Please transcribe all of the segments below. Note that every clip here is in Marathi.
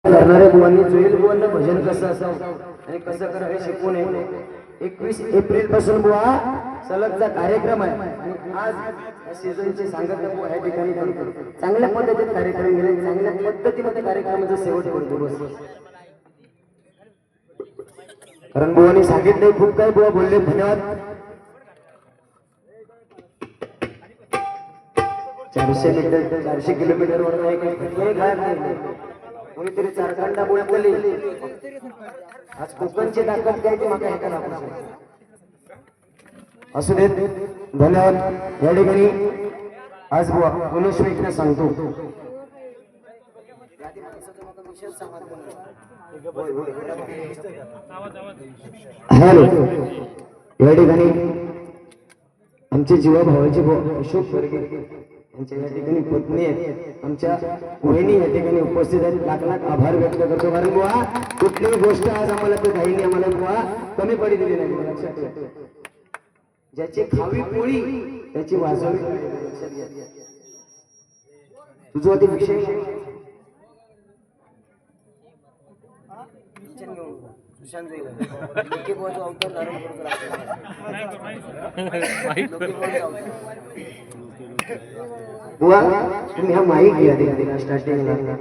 करणाऱ्या बुवांनी जोईल बुवांना भजन कसं असावं आणि कसं करावे शिकवून नये. 21 एप्रिल पासून बुवा सलगचा कार्यक्रम आहे आणि आज सीझनची सांगता बुवा या ठिकाणी करतो. चांगल्या पद्धतीने कार्यक्रम गेले, चांगल्या पद्धतीमध्ये कार्यक्रमाचा शेवट करतो बस. कारण बुवांनी सांगितले खूप काय बुवा बोलले. धन्यवाद. 400 मीटर 400 किलोमीटर वर नाही कोणीतरी चारखंडा बोलली. आज कोकणची ताकद काय ते मागे ऐकायला असू देत. धन्यवाद. या ठिकाणी आज बुवा गुणश्वेकने सांगतो. हॅलो. या ठिकाणी आमचे जीवा भावाचे अशोक वर्गे यांच्या या ठिकाणी पत्नी आहेत, आमच्या वहिनी या ठिकाणी उपस्थित आहेत. लाख लाख आभार व्यक्त करतो. कारण बुवा कुठलीही गोष्ट आज आम्हाला त्या ताईंनी आम्हाला बुवा कमी पडी दिली नाही. लक्षात ठेवा, ज्याची खावी पोळी त्याची वाजवी. तुझं होती विषय बुवा तुम्ही हा माईक घ्या दिला स्टार्टिंगला.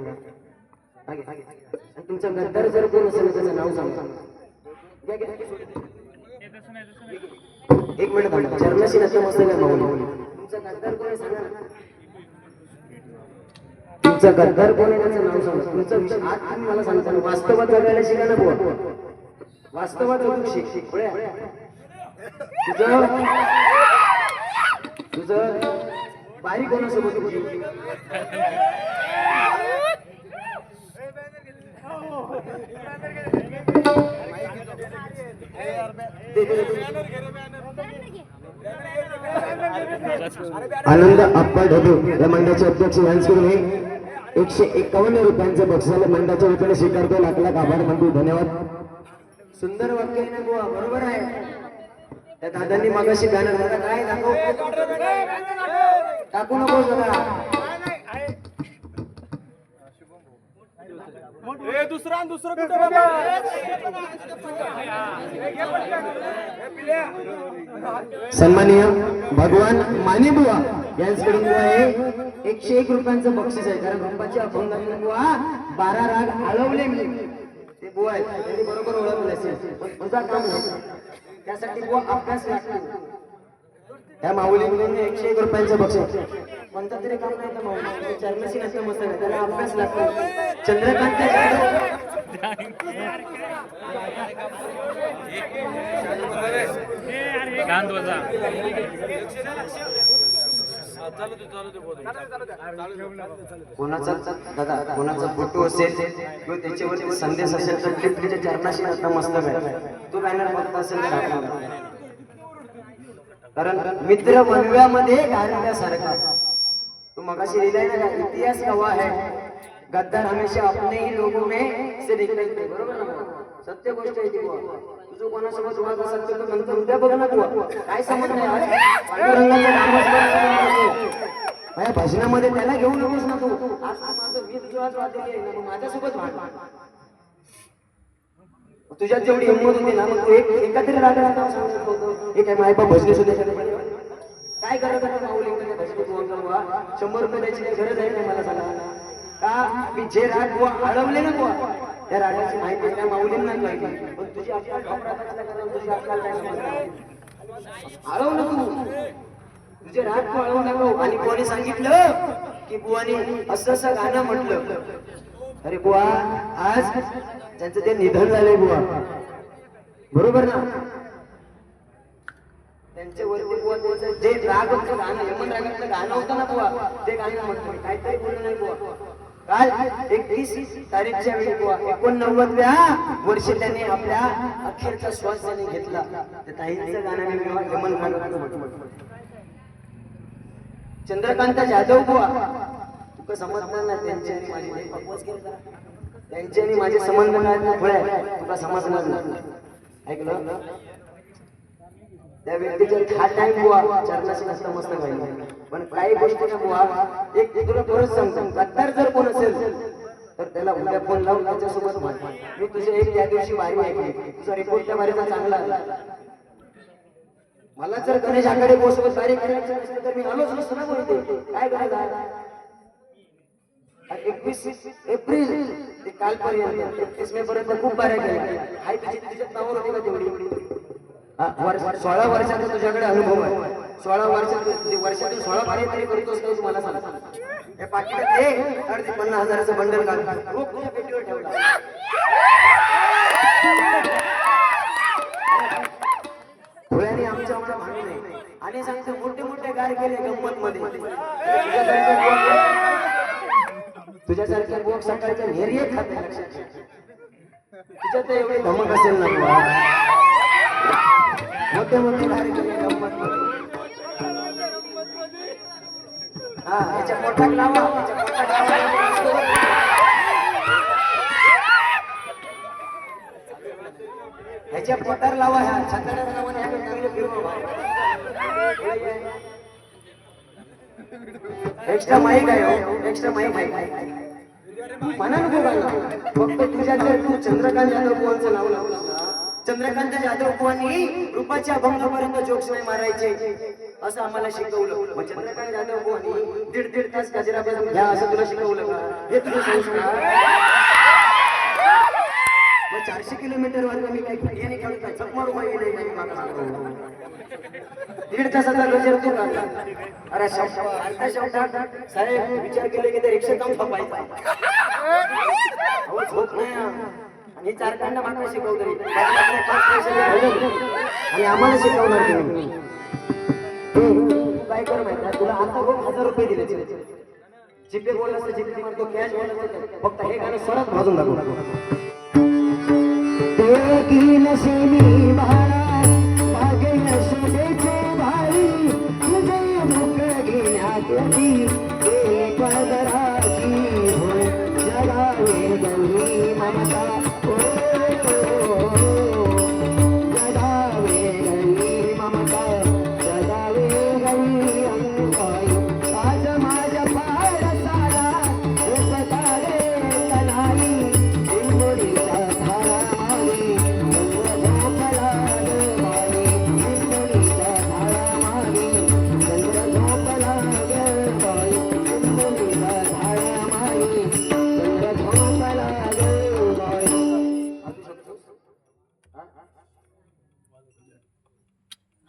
तुमचा गद्दार जर कोण असेल त्याचं नाव सांगा. एक मिनिट चरणाशी नसतं काय माऊली. तुमचा गद्दार कोण आहे सांगा. तुमचा गद्दार कोण आहे त्याचं नाव सांगा. तुमचा विषय आज तुम्ही मला सांगता ना. वास्तवात जगायला शिका ना बुवा. वास्तवात शिक. तुझं बारी कोणासोबत आनंद आप्पा ढबे या मंडळाचे अध्यक्ष यांच्याकडून 151 रुपयांचं बक्षीस मंडळाच्या वतीने स्वीकारतो. लाख लाख आभार मानतो. धन्यवाद. सुंदर वाक्य आहे ना बुवा. बरोबर आहे. त्या दादांनी मागाशी बॅनर दादा काय दाखव टाकू नको जरा. सन्माननीय भगवान माने बुवा यांच्याकडून बुवा हे 101 रुपयांचं बक्षीस आहे. कारण रुपाची अभंगाने बुवा 12 राग आळवले मी. ते बुवा आहेत, त्यांनी बरोबर ओळखले असेल. पण तुझा काम नाही त्यासाठी बुवा अभ्यास लागतो. त्या माऊलींकडून 101 रुपयांचं बक्षीस. कोणता तरी काम नाही तर माऊली चरणाशी नसतं मस्त नाही, त्याला अभ्यास लागतो. चंद्रकांत कोणाचा दादा कोणाचा फोटो असेल किंवा त्याच्यावरती संदेश असेल तर टिपलीच्या चरणाशी नसतं मस्त आहे. तो बॅनर बघत असेल तर कारण मित्र बनव्यामध्ये गारव्यासारखा. तो मगाशी लिहिलाय ना इतिहास गवाह है गद्दार हमेशा अपने ही लोगों में से निकलते. बरोबर ना. सत्य गोष्ट आहे ती. तुझं कोणासोबत वाद असेल तर नंतर उद्या बघ ना. तू काय समज नाही. आज पांडुरंगाचं नामस्मरण माझ्या भाषणामध्ये त्याला घेऊन नकोस ना तू. आज माझं मी तुझ्या वाद आहे ना मग माझ्यासोबत भांड. तुझ्यात जेवढी हिंमत होती ना मग तू एकातरी रागाचं नाव सांगू शकतो. हे काय मायबा भजनी सुद्धा काय गरज आहे माऊलींकडे भजनी बुवा. 100 रुपये द्यायची गरज आहे नाही मला सांगा. का मी जे राग बुवा अडवले ना बुवा त्या रागाची माहिती त्या माऊलींना माहिती. पण तुझी अक्कल तुझी अक्कल काय अडव ना तू. तुझे राग तू अडवू नको. आणि कोणी सांगितलं की बुवानी असं असं गाणं म्हटलं. अरे बुवा आज त्यांचं ते निधन झालंय बुवा. बरोबर ना. त्यांच्या वरती बुवा त्याचं जे रागाचं गाणं यमन रागातलं गाणं होतं ना बुवा ते गाणं म्हटलं. काहीतरी बोललं नाही बुवा. काल 31 तारीखच्या वेळी बुवा 89व्या वर्षी त्यांनी आपल्या अखेरचा श्वास त्यांनी घेतला. त्या ताईंचं गाणं मी यमन रागातलं म्हटलं. चंद्रकांत जाधव बुवा तुका समजणार ना. त्यांची आणि माझी त्यांचे आणि माझे संबंध काय तुका समजणार नाही. ऐकलं. त्या व्यक्तीच्या हा टाइम बुवा चरणाशी नसतं मस्त काही. पण काही गोष्टी ना बुवा एक तुला परत सांगतो. गद्दार जर कोण असेल तर त्याला उद्या फोन लावून त्याच्यासोबत म्हण मी तुझे एक त्या दिवशी बारी ऐकली तुझा रिपोर्ट त्या बारीचा चांगला आला मला जर गणेश आकडे बोसवत बारी करायचं नसतं तर मी आलोच नसतो ना बोलते काय करायचं 21 एप्रिल ते कालपर्यंत 31 मे पर्यंत खूप बाऱ्या केल्या हाय तुझ्यात नावावर होती का तेवढी 16 वर्षाचा तुझ्याकडे अनुभव आहे 16 वर्षातून 16 बारी तरी करतोस का तुम्हाला सांगा हे पाकिटात हे 50,000चं बंडल काढ रोख तुझ्या पेटीवर ठेवला थोड्याने आमच्या भांडू नये आणि सांगतो मोठे मोठे गार केले गंमत मध्ये तुझ्यासारख्या बोक सकाळच्या नेहरी खाते तुझ्यात एवढी धमक असेल ना मोठे मोठे गार केले गंमत मध्ये हा याच्या पोटात लावा ह्याच्या पोटार लावा ह्या छाताड्यात लावा चांगले फिरवा एक्स्ट्रा माईक आहे एक्स्ट्रा माईक आहे म्हणा नको फक्त तुझ्या जर तू चंद्रकांत जाधव बुवांचं नाव लावलं ना चंद्रकांत जाधव बुवांनी रूपाच्या अभंगापर्यंत जोक्स नाही मारायचे असं आम्हाला शिकवलं मग चंद्रकांत जाधव बुवांनी दीड तास गजरा बजावून घ्या असं तुला शिकवलं का हे तुझं संस्कार मग 400 किलोमीटर वर मी काही फटियाने काढून काय चक मारू पाहिजे नाही मागा 1.5 तासाचा गजर तू काढला अरे शब्दात साहेब विचार केले की ते रिक्षा काम थांबायचा आवाज होत नाही आणि 4 कांडा मात्र शिकवतो आणि आम्हाला शिकवणार तू काय कर माहिती तुला आता बघ 1000 रुपये दिले जिपे बोलला असतं जिपे मारतो कॅश बोलला फक्त हे गाणं सरळ भाजून दाखव की नशीबी महाराज मागे यशोदेचे भाई तुझे मुख घेण्यात ती पदराची होय जगावे गौरी ममता जगावे गौरी ममता जगावे गौरी अंकाई आज माझ्या पारसाला उपकारे तनाई इंगोरीचा धारा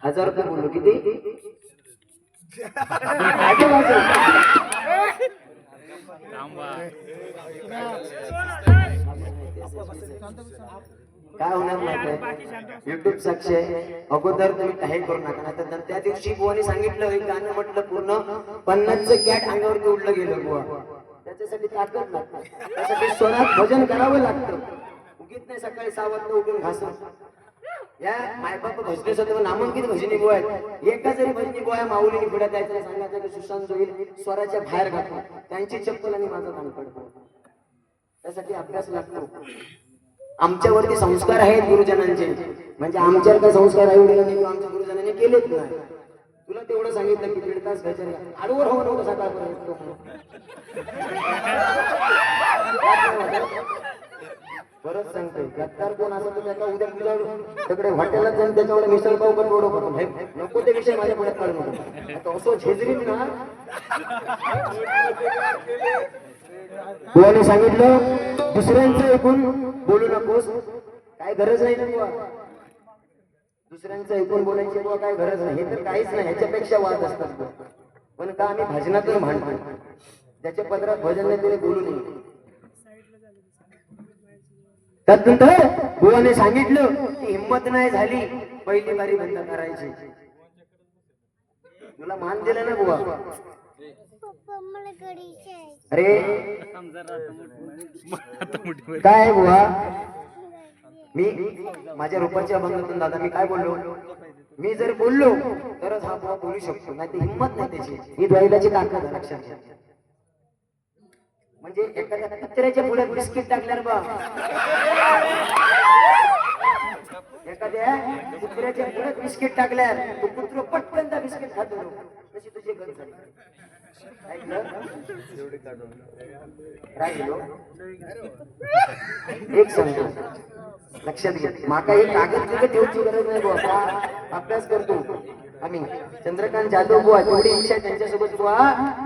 हजार रुपये बोललो किती काय होणार नाही युट्यूब साक्ष अगोदर तुम्ही काही करू नका तर त्या दिवशी बुवाने सांगितलं एक गाणं म्हटलं पूर्ण 50चं कॅट अंगावरती उडलं गेलं बुवा त्याच्यासाठी ताकद लागते त्यासाठी स्वरात भजन करावं लागतं उगीत नाही सकाळी 6 वाजता उठून घासून या मायबाप भजनेसाठी नामांकित भजनी बुवा आहेत एका जरी भजनी बुवा माऊलीने पुढे द्यायचं सांगायचं की सुशांत जोईल स्वराच्या बाहेर घातला त्यांची चप्पल आणि माझा कान पडतो त्यासाठी अभ्यास लागतो आमच्यावरती संस्कार आहेत गुरुजनांचे म्हणजे आमच्यावर काय संस्कार एवढे नाही आमच्या गुरुजनांनी केलेच नाही तुला तेवढं सांगितलं की 1.5 तास गजर आडवर हवं नव्हतं सकाळपर्यंत परत सांगतोय गद्दार कोण असं तर त्याला उद्या तुझ्या सगळे हॉटेलात जाऊन त्याच्यावर मिसळ पाव पण रोड करून नको ते विषय माझ्या पुढे काढू नको असं झेजरीत ना बुवाने सांगितलं दुसऱ्यांचं ऐकून बोलू नकोस काय गरज नाही ना बुवा दुसऱ्यांचं ऐकून बोलायची बुवा काय गरज नाही हे तर काहीच नाही ह्याच्यापेक्षा वाद असतात पण का आम्ही भजनातून भांडतो त्याच्या पदरात भजन नाही तिने बोलू नये त्यानंतर बुवाने सांगितलं की हिंमत नाही झाली पहिली बारी बंद करायची तुला मान दिलं ना बुवा अरे काय बुवा मी माझ्या रूपाच्या अभंगातून दादा मी काय बोललो मी जर बोललो तरच हा बुवा बोलू शकतो नाही तर हिंमत नाही त्याची ही द्वैलाची ताकद लक्षात घ्या म्हणजे एखाद्या कुत्र्याच्या पुढे बिस्किट टाकल्यावर बा एखाद्या कुत्र्याच्या पुढे बिस्किट टाकल्यावर तो कुत्र पटकन त्या बिस्किट खातो तशी तुझी गरज झाली राहिलो एक सांगतो लक्षात घ्या माका एक कागद तिथे ठेवची गरज नाही बुवा अभ्यास करतो आम्ही चंद्रकांत जाधव बुवा जेवढी इच्छा आहे त्यांच्यासोबत बुवा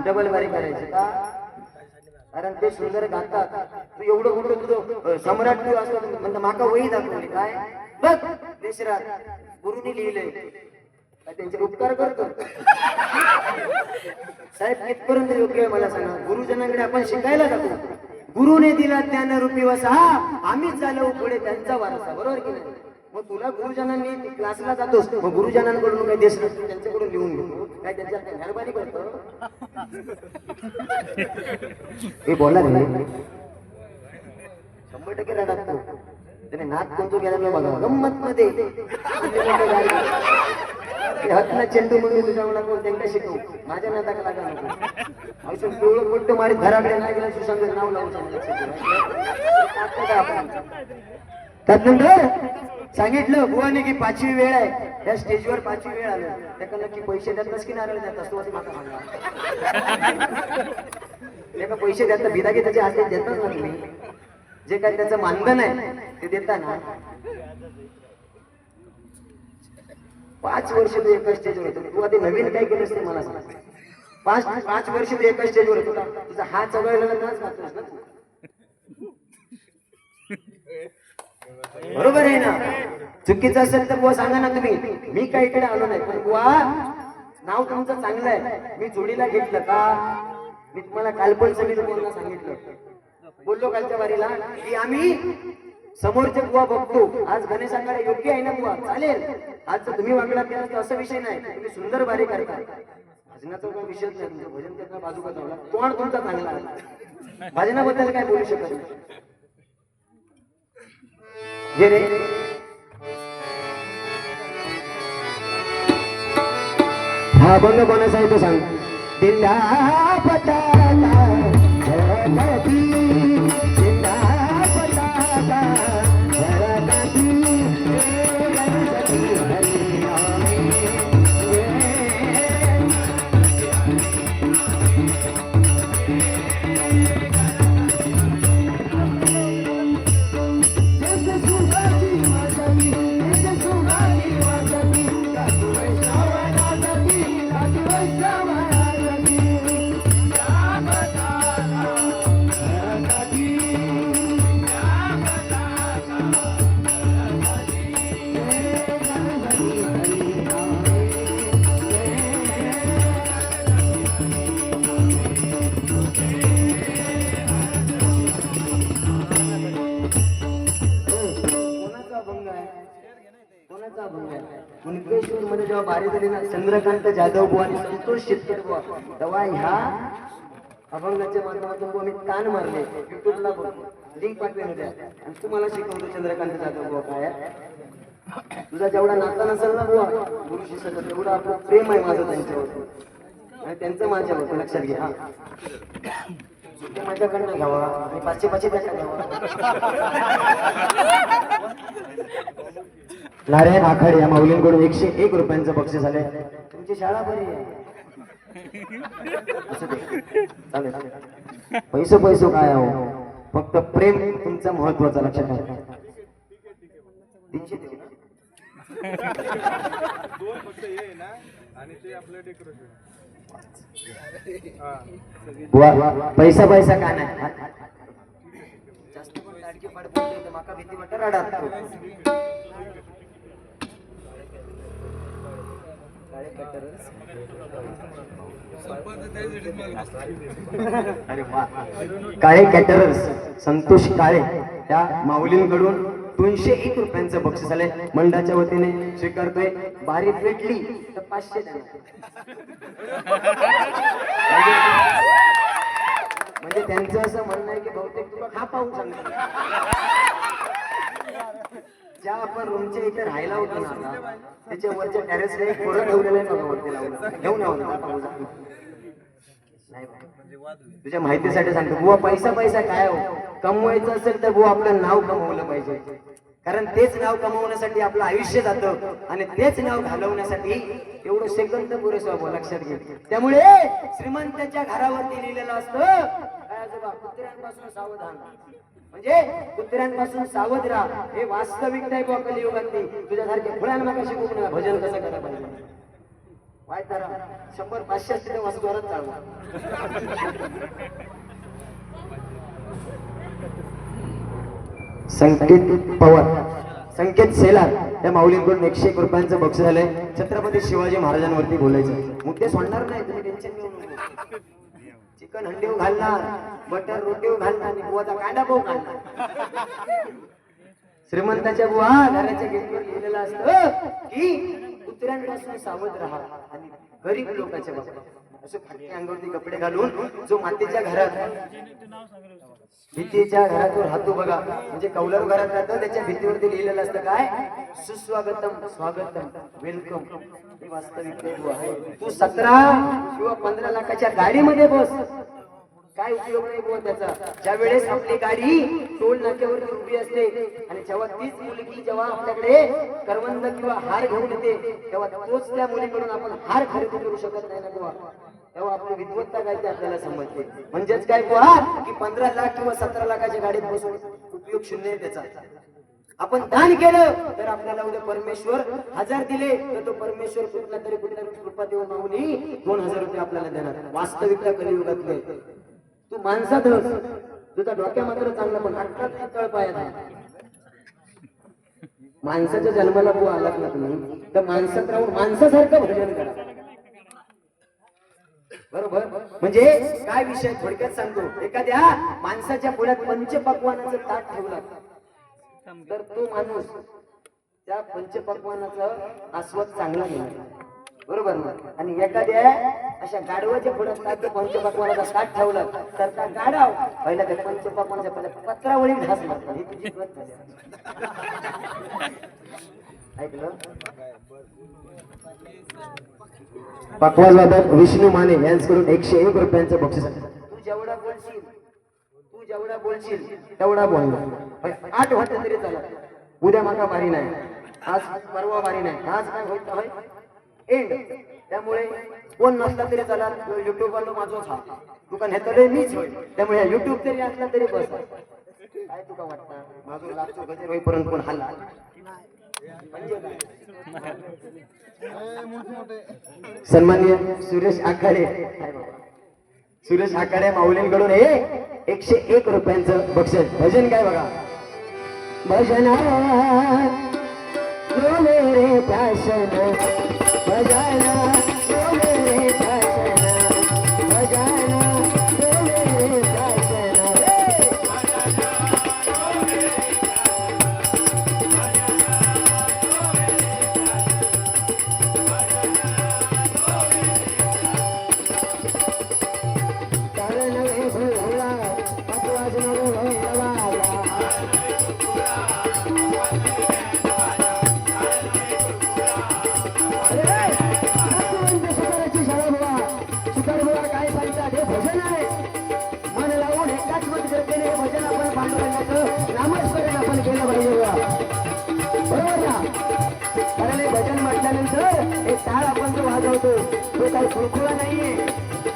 डबल बारी करायची का कारण ते सुंदर गातात तू एवढं मोठं तुझं सम्राट तू असं म्हणता माका वही दाखवली काय बघ देशरात गुरुनी लिहिलंय त्यांचे उपकार करतो साहेब कितपर्यंत योग्य आहे मला सांगा गुरुजनांकडे आपण शिकायला जातो गुरुने दिला ज्ञान रूपी वसा आम्हीच झालो पुढे त्यांचा वारसा बरोबर की नाही मग तुला गुरुजनांनी क्लासला जातोस मग गुरुजनांकडून काही देश नसतो त्यांच्याकडून लिहून घेतो काय त्यांच्या मेहरबानी करतो हे बोला रे 100% रडात तो त्याने नाक कोणतो गेला नाही बघा गंमत मध्ये हत्ना चेंडू म्हणून तुझ्या मुलाकडून त्यांना शिकवू माझ्या नाताला लागा नको असं पिवळं मोठं मारीत घराकडे नाही गेला सुसंगत नाव लावून त्यानंतर सांगितलं बुवाने की 5वी वेळ आहे त्या स्टेजवर 5वी वेळ आलं त्याकडनं की पैसे देतात की नारळ देतात असतो असं मला सांगा त्याला पैसे देतात बिदागी त्याचे हातात देतात ना तुम्ही जे काही त्याचं मानधन आहे ते देता ना 5 वर्ष तू एका स्टेजवर होतो तू आधी नवीन काय केलंस ते मला सांग 5 वर्ष तू एका स्टेजवर होतो तुझा हात चघळलेला नाच घातलास ना बरोबर आहे ना चुकीचं असेल तर बुवा सांगा ना तुम्ही मी काही इकडे आलो नाही पण बुवा नाव तुमचं चांगलं आहे मी जोडीला घेतलं का मी तुम्हाला काल पण सगळी बोलणं सांगितलं बोललो कालच्या वारीला की आम्ही समोरचे बुवा बघतो आज गणेशाकडे योग्य आहे ना बुवा चालेल आज जर तुम्ही वागला त्याला असं विषय नाही तुम्ही सुंदर बारी करता भजनाचा काही विषयच नाही तुमचं भजन करणं बाजूला ठेवला तोंड तुमचा चांगला आहे भजनाबद्दल काय बोलू शकत नाही जे रे हा अभंग कोणाचा आहे तो सांग दिंडा पटाला झळकती दिंडा पटाला झळकती कुणकेश्वर मध्ये जेव्हा बारी झाली ना चंद्रकांत जाधव बुवा आणि संतोष शेतकर बुवा तेव्हा ह्या अभंगाच्या माध्यमातून बुवा मी कान मारले युट्यूबला लिंक पाठवेल उद्या आणि तुम्हाला शिकवतो चंद्रकांत जाधव बुवा काय तुझा जेवढा नाता नसेल ना बुवा गुरु शिष्याचा तेवढा आपलं प्रेम आहे माझं त्यांच्यावर आणि त्यांचं माझ्यावर लक्षात घ्या हा ते माझ्याकडनं घ्यावा आणि 500 त्याच्या घ्यावा नारायण आखाडे या माऊलींकडून 101 रुपयांचं बक्षीस झाले तुमची शाळा बरी आहे पैसो काय हो फक्त प्रेम तुमचं महत्वाचं लक्षात ठेवा 300 पैसा काय नाही जास्त पण लाडकी पाड बोलते माका भीती वाटत रडात काळे कॅटरर्स संतोष काळे त्या माऊलींकडून 201 रुपयांचं बक्षीस आलंय मंडळाच्या वतीने स्वीकारतोय बारी पेटली तर 500 म्हणजे त्यांचं असं म्हणणं आहे की बहुतेक तुला खा पाहून सांगतो ज्या आपण रूमच्या इथे राहायला होतो ना आता त्याच्या वरच्या टेरेसला एक पोरं ठेवलेलं आहे बघा वरती लावून घेऊन तुझ्या माहितीसाठी सांगतो बुवा पैसा काय हो कमवायचं असेल तर बुवा आपलं नाव कमवलं पाहिजे कारण तेच नाव कमवण्यासाठी आपलं आयुष्य जातं आणि तेच नाव घालवण्यासाठी एवढं सेकंद पुरेसं व्हावं, लक्षात घे. त्यामुळे श्रीमंताच्या घरावरती लिहिलेलं असतं काय आजोबा, कुत्र्यांपासून सावधान, म्हणजे कुत्र्यांपासून सावध राहा. हे वास्तविकता आहे बुवा कलियुगातली. तुझ्यासारखे फुलांना कशी शिकवून भजन कसं करायला पाहिजे. वाईट धरा 100-500 तिथे वाजत जोरात चालू. संकेत पवार, संकेत सेलार या माऊलींकडून 101 रुपयांचं बक्षीस झालंय. छत्रपती शिवाजी महाराजांवरती बोलायचं. मुद्दे सोडणार नाही, तुम्ही टेन्शन घेऊ नका. चिकन हंडीव घालणार, बटर रोटीव घालणार आणि बुवाचा कांदा भाऊ घालणार. श्रीमंताच्या बुवा घराच्या गेटवर लिहिलेलं असतं की कुत्र्यांपासून सावध राहा आणि गरीब लोकांच्या बाबतीत असं फाटके अंगावरती कपडे घालून जो मातीच्या घरात भीतीच्या घरातून राहतो बघा, म्हणजे कौलारू घरात राहतं, त्याच्या भीतीवरती लिहिलेलं असतं काय, सुस्वागतम, स्वागतम, वेलकम. ही वास्तविकता आहे. तू 17 किंवा 15 लाखाच्या गाडीमध्ये बस, काय उपयोग नाही बुवा त्याचा. ज्या वेळेस आपली गाडी टोल नाक्यावरती उभी असते आणि जेव्हा तीच मुलगी जेव्हा आपल्याकडे करवंद किंवा हार घेऊन येते, तेव्हा तोच त्या मुलीकडून आपण हार खरेदी करू शकत नाही ना बुवा. तेव्हा आपली विद्वत्ता काय ते आपल्याला समजते. म्हणजेच काय बुवा की 15 लाख किंवा 17 लाखाच्या गाडीत बसून उपयोग शून्य आहे त्याचा. आपण दान केलं तर आपल्याला उद्या परमेश्वर 1000 दिले तर तो परमेश्वर कुठला तरी कृपा देऊन माऊली 2000 रुपये आपल्याला देणार. वास्तविकता कलियुगातले. तू माणसात तुझा डोक्या मात्र चांगला, पण अटकात तळपायात आहे. माणसाच्या जन्माला बुवा आलात ना तुम्ही, तर माणसात राहून माणसासारखं भजन करा. बरोबर. म्हणजे काय विषय थोडक्यात सांगतो. एखाद्या माणसाच्या पुढ्यात पंचपक्वानाचं ताट ठेवलं तर तो माणूस त्या पंचपक्वानाचं आस्वाद चांगला घेणार. बरोबर ना. आणि एखाद्या अशा गाढवाच्या पुढ्यात ताट पंचपक्वानाचा ताट ठेवला तर त्या गाढव पहिल्या त्या पंचपक्वानाच्या पहिल्या पत्रावळी घास मारतात. ही तुझी पद्धत झाली. ऐकलं. पक्वाजवादक विष्णू माने यांच्याकडून 101 रुपयांचं बक्षीस. तू जेवढा बोलशील तेवढा बोलणार. 8 वाजता तरी चला. उद्या मागा बारी नाही, आज परवा बारी नाही, आज काय होत होय एंड. त्यामुळे कोण नसला तरी चला. युट्यूब वालो माझोच हा दुकान हे तरी मीच होय. त्यामुळे युट्यूब तरी असला तरी बस. काय तुका वाटतं माझं लाचो गजर होईपर्यंत कोण हल्ला सन्माननीय सुरेश आखाडे, सुरेश आखाडे माऊलींकडून हे 101 रुपयांचं बक्षीस. भजन काय बघा. भजन मेरे प्यासन, भजन मेरे प्यासन, भजन मेरे प्यासन. तो काही खुळखुळा नाहीये.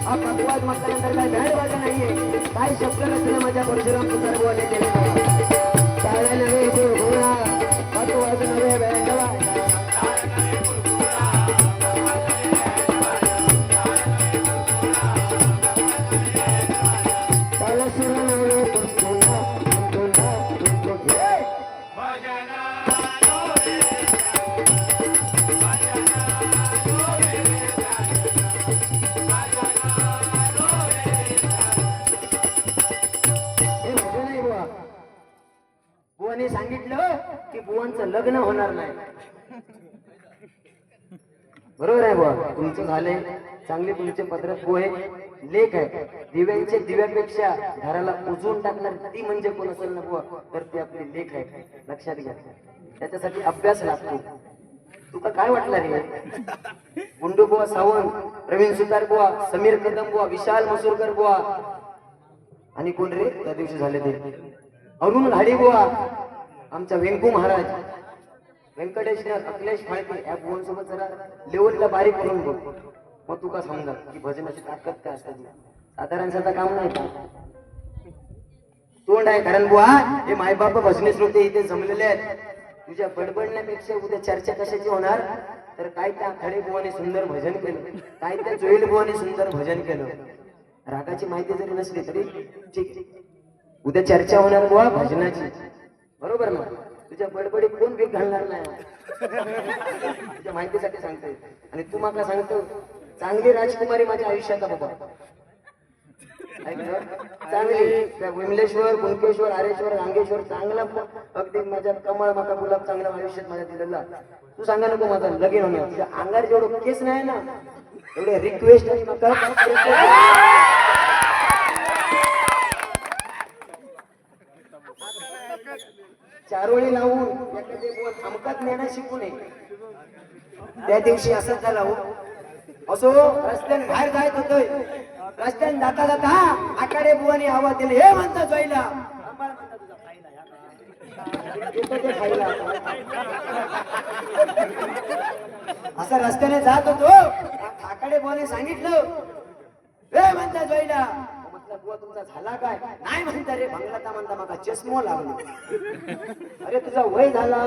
हा पक्वाद म्हटल्यानंतर काही बँड वाजा नाहीये. काही शब्द रचना माझ्या परशुराम सुतार बुवाने केले. टाळ्या नव्हे तो घोडा, पक्वाद नव्हे बँडवा. बुवाने सांगितलं की बुवांचं लग्न होणार नाही. बरोबर आहे बुवा. तुमचं झालंय चांगले, तुमचे पत्रात पोहे लेख आहे. दिव्यांचे दिव्यापेक्षा घराला उजवून टाकणार ती म्हणजे कोण असेल ना बुवा, तर ती आपली लेख आहे. लक्षात घ्या. त्याच्यासाठी अभ्यास लागतो. तुका काय वाटलं रे. गुंडू बुवा सावंत, प्रवीण सुतार बुवा, समीर कदम बुवा, विशाल मसूरकर बुवा आणि कोण रे त्या दिवशी झाले ते अरुण घाडी बुवा, आमचा वेंकू महाराज व्यंकटेश अखिलेश फाळके या बुवांसोबत जरा लेवलला बारीक करून बघ, मग तू का समजा की भजनाची ताकद काय असते ती. साधारण साधा काम नाही का तोंड आहे. कारण बुवा हे मायबाप भजने श्रोते इथे जमलेले आहेत. तुझ्या बडबडण्यापेक्षा उद्या चर्चा कशाची होणार, तर काय त्या खडे बुवाने सुंदर भजन केलं, काय त्या जोईल बुवाने सुंदर भजन केलं. रागाची माहिती जरी नसली तरी ठीक, उद्या चर्चा होणार बुवा भजनाची, बरोबर ना. तुझ्या बडबडीत कोण वेग घालणार नाही, तुझ्या माहितीसाठी सांगतोय. आणि तू मला सांगतो चांगली राजकुमारी माझ्या आयुष्यात बाबा, चांगली विमलेश्वर, कुणकेश्वर, आरेश्वर, रांगेश्वर, चांगला अगदी माझ्या कमळ माका गुलाब चांगला आयुष्यात माझ्या दिलेला. तू सांगा नको माझा लगीन होणार, तुझ्या अंगार जेवढं केस नाही ना एवढे रिक्वेस्ट आणि मका चारोळी लावून एखादे अमकात नेणं शिकू नये. त्या दिवशी असंच झालं हो. असो रस्त्याने बाहेर जायत होतोय, रस्त्याने जाता जाता आकाडे बुवानी आवाज दिले, हे म्हणता जायला असं रस्त्याने जात होतो. आकाडे बुवाने सांगितलं, हे म्हणता जायला. बुवा तुमचा झाला काय, नाही म्हणता रे भंगलाता म्हणता मला चष्मा लागलो. अरे तुझा वय झाला,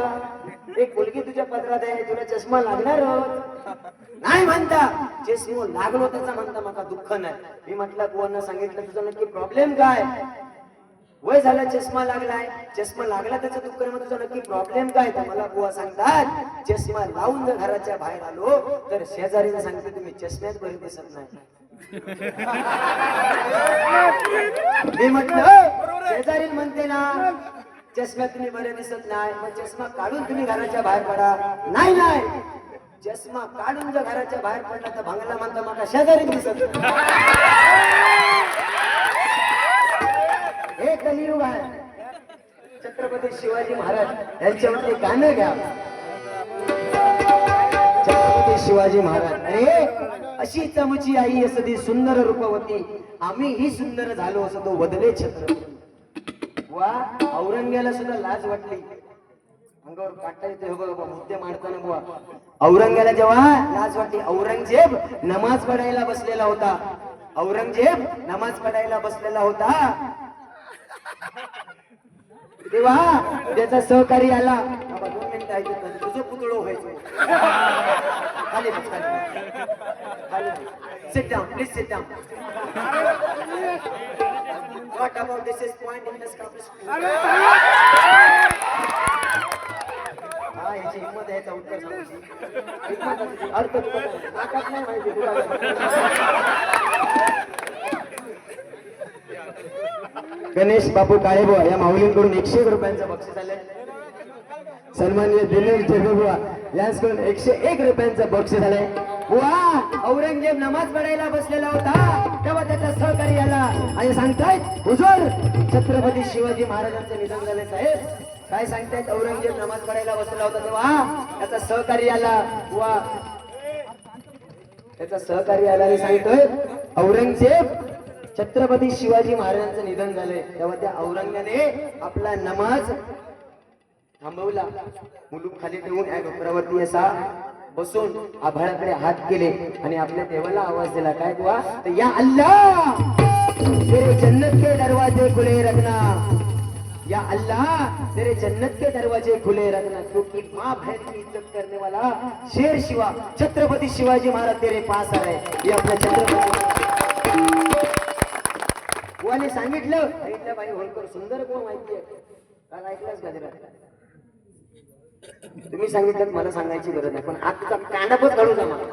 एक मुलगी तुझ्या पदरात आहे, तुला चष्मा लागणार नाही म्हणता. चष्मा लागलो त्याचा म्हणता मला दुःख नाही. मी म्हटलं बुवांना सांगितलं तुझा नक्की प्रॉब्लेम काय, वय झाला चष्मा लागलाय, चष्मा लागला त्याचं दुःख, मग तुझा नक्की प्रॉब्लेम काय. तर मला बुवा सांगतात चष्मा लावून जर घराच्या बाहेर आलो तर शेजारीला सांगते तुम्ही चष्म्यात बरी दिसत नाही. मी म्हटलं शेजारी म्हणते ना चष्म्यात तुम्ही बरे दिसत नाही, मग चष्मा काढून तुम्ही घराच्या बाहेर पडा. नाही नाही, चष्मा काढून जर घराच्या बाहेर पडला तर भांगला म्हणता मला शेजारी दिसत. हे कलियुग आहे. छत्रपती शिवाजी महाराज यांच्यावरती गाणं घ्या. छत्रपती शिवाजी महाराज, अरे अशी चमची आई असती सुंदर रूपवती, आम्ही ही सुंदर झालो असं तो वदले छत्र. वा औरंग्याला सुद्धा लाज वाटली, अंगावर काटा येते हो बाबा मुद्दे मांडताना. बुवा औरंग्याला जेव्हा लाज वाटली, औरंगजेब नमाज पडायला बसलेला होता. औरंगजेब नमाज पडायला बसलेला होता तेव्हा त्याचा सहकारी आला. 2 मिनिटं ऐकत तुझं पुतळो व्हायचं. खाली बस, खाली sit down, please sit down. What about this is point in this conversation? हा याची हिंमत आहे, उत्तर सांगू अर्थ ताकद नाही माहिती तुला. गणेश बापू काळेबुवा या माऊलींकडून 101 रुपयांचं बक्षीस आलंय. सन्माननीय दिनेश जगबुवा यांच्याकडून 101 रुपयांचं बक्षीस आलंय. बुवा औरंगजेब नमाज पडायला बसलेला होता तेव्हा त्याचा सहकारी आला आणि सांगतायत हुजूर छत्रपती शिवाजी महाराजांचं निधन झाले. साहेब काय सांगतायत, औरंगजेब नमाज पडायला बसलेला होता तेव्हा त्याचा सहकारी आला. बुवा त्याचा सहकारी आला आणि सांगतोय औरंगजेब छत्रपती शिवाजी महाराजांचं निधन झालंय तेव्हा त्या औरंग्याने आपला नमाज थांबवला. मुलूक खाली ठेवून या डोंगरावरती असा बसून आभाळाकडे हात केले आणि आपल्या देवाला आवाज दिला. काय दुआ, या अल्लाह तेरे जन्नत के दरवाजे खुले रखना, या अल्लाह तेरे जन्नत के दरवाजे खुले रखना, क्योंकि माँ बहन की इज्जत करने वाला शेर शिवा छत्रपती शिवाजी महाराज तेरे पास आ रहे. हे आपल्या छत्रपती बुवाने सांगितलं. बाई होळकर सुंदर कोण माहिती आहे काल ऐकलंच का जरा, तुम्ही सांगितलं मला सांगायची गरज नाही, पण आजचा कांडापच काढू जा मला.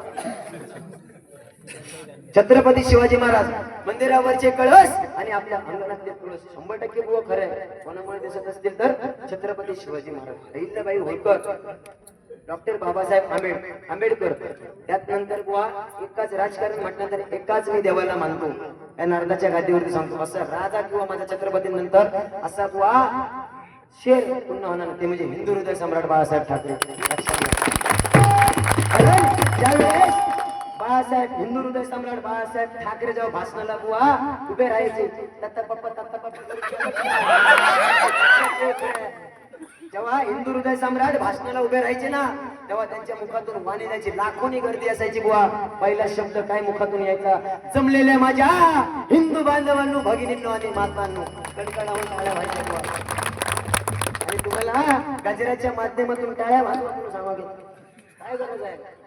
छत्रपती शिवाजी महाराज मंदिरावरचे कळस आणि आपल्या अंगणातले कळस 100% बुवा खरं आहे. कोणामुळे दिसत असतील तर छत्रपती शिवाजी महाराज. अहिल्याबाई होळकर, डॉक्टर बाबासाहेब आंबेडकर, त्यात नंतर बुवा एकाच राजकारण म्हटलं तर एकाच मी देवाला मानतो. या नारदाच्या गादीवरती सांगतो असं राजा किंवा माझ्या छत्रपती नंतर असा बुवा शेर पुन्हा होणार ते म्हणजे हिंदू हृदय सम्राट बाळासाहेब ठाकरे. ज्यावेळेस बाळासाहेब हिंदू हृदय सम्राट बाळासाहेब ठाकरे जेव्हा भाषणाला बुवा उभे राहायचे जेव्हा हिंदू हृदय सम्राट भाषणाला उभे राहायचे ना तेव्हा त्यांच्या मुखातून वाणी जायची लाखोनी गर्दी असायची बुवा पहिला शब्द काय मुखातून यायचा जमलेल्या माझ्या हिंदू बांधवांनो भगिनींनो आणि मातांनो कडकडावून टाळ्या व्हायच्या बुवा आणि तुम्हाला गजराच्या माध्यमातून टाळ्या वाजवून सांगावे काय गरज आहे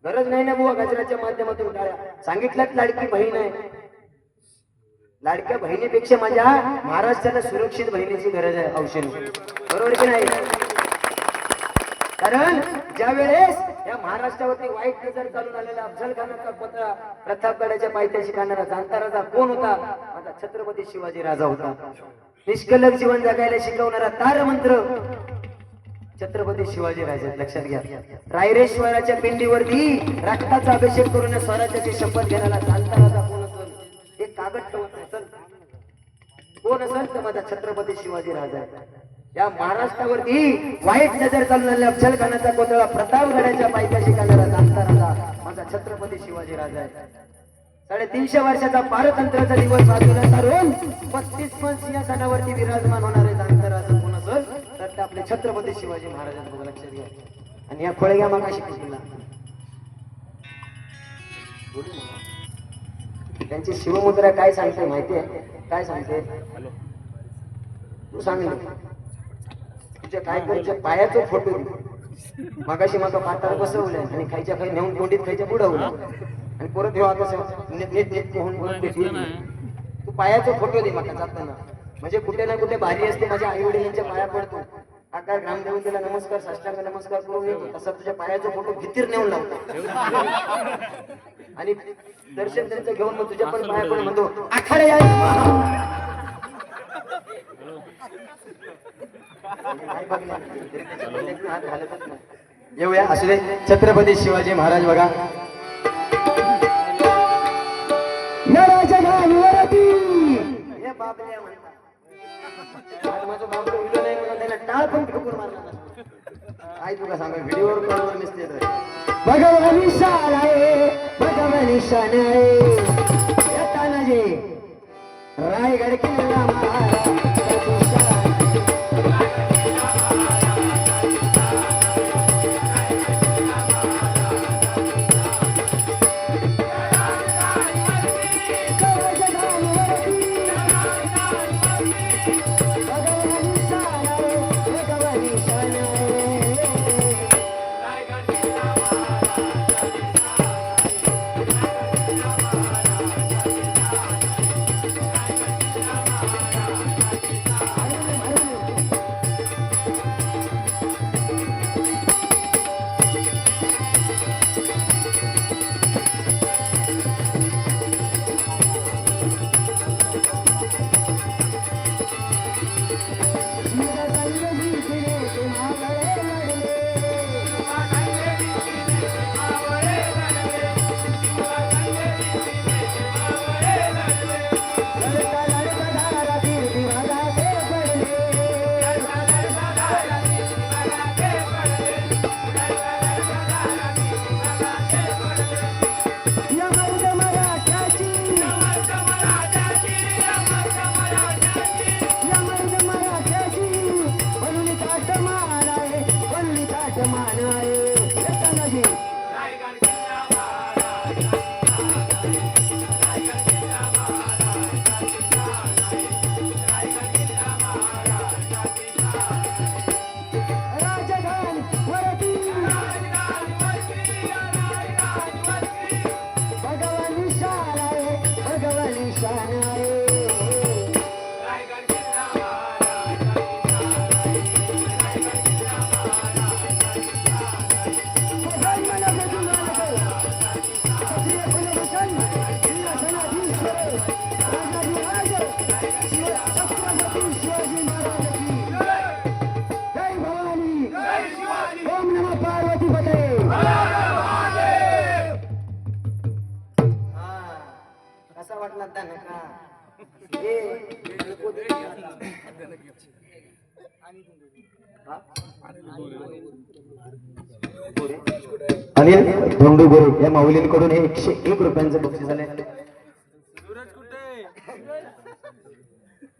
गरज नाही ना बुवा गजराच्या माध्यमातून टाळ्या सांगितलं लाडकी बहीण आहे लाडक्या बहिणीपेक्षा माझ्या महाराष्ट्राला सुरक्षित बहिणीची गरज आहे औषध बरोबर की नाही कारण ज्या वेळेस या महाराष्ट्रावरती वाईट नजर चालून आलेला अफजल खानाचा पुतळा प्रतापगडाच्या पायथ्याशी काढणारा जाणता राजा कोण होता माझा छत्रपती शिवाजी राजा होता निष्कलंक जीवन जगायला शिकवणारा तारमंत्र छत्रपती शिवाजी राजे लक्षात घ्या रायरेश्वराच्या पिंडीवरती रक्ताचा अभिषेक करून स्वराज्याची शपथ घेणारा जाणता राजा कोण असेल एक कागद ठेवत असेल कोण असेल तर माझा छत्रपती शिवाजी राजा या महाराष्ट्रावरती वाईट नजर चालून अफजल खानाचा कोतळा प्रतापगडाच्या पायथ्याशी काढणारा जाणता राजा माझा छत्रपती शिवाजी राजा आहे 350 वर्षाचा पारतंत्र्याचा दिवस बाजूला सारून 35 सिंहासनावरती विराजमान होणारे जाणता राजा कोण असेल तर ते आपले छत्रपती शिवाजी महाराजांचं बघा लक्षात घ्या आणि या खोळग्या मागाशी किल्ला त्यांची शिवमुद्रा काय सांगते माहितीये काय सांगते तू सांग तुझ्या काय करायच्या पायाचा फोटो मगाशी माझा पाताळ बसवलाय आणि खायच्या काही नेऊन कोंडीत खायच्या बुडवलं आणि परत हे आता नीट तू पायाचा फोटो दे मला जाताना म्हणजे कुठे ना कुठे भारी असते माझ्या आई वडिलांच्या पाया पडतो आकार ग्रामदेवतेला नमस्कार साष्टांग नमस्कार करून येतो तसा तुझ्या पायाचा फोटो भीतीर नेऊन लावतो आणि दर्शन त्यांचं घेऊन मग तुझ्या पण पाया पडून म्हणतो आखाडे येऊया असले छत्रपती शिवाजी महाराज बघा हे बाबल्या म्हणतात माझं बाबलं उडलं नाही म्हणून त्याला टाळ पण ठोकून मारला काय तुला सांगा व्हिडिओवर कॉलवर मिसते भगवानी शाळे भगवानी शाळे येताना जे रायगड किल्ला अनिल धोंडू गोरे या माऊलींकडून हे 101 रुपयांचं बक्षीस आले.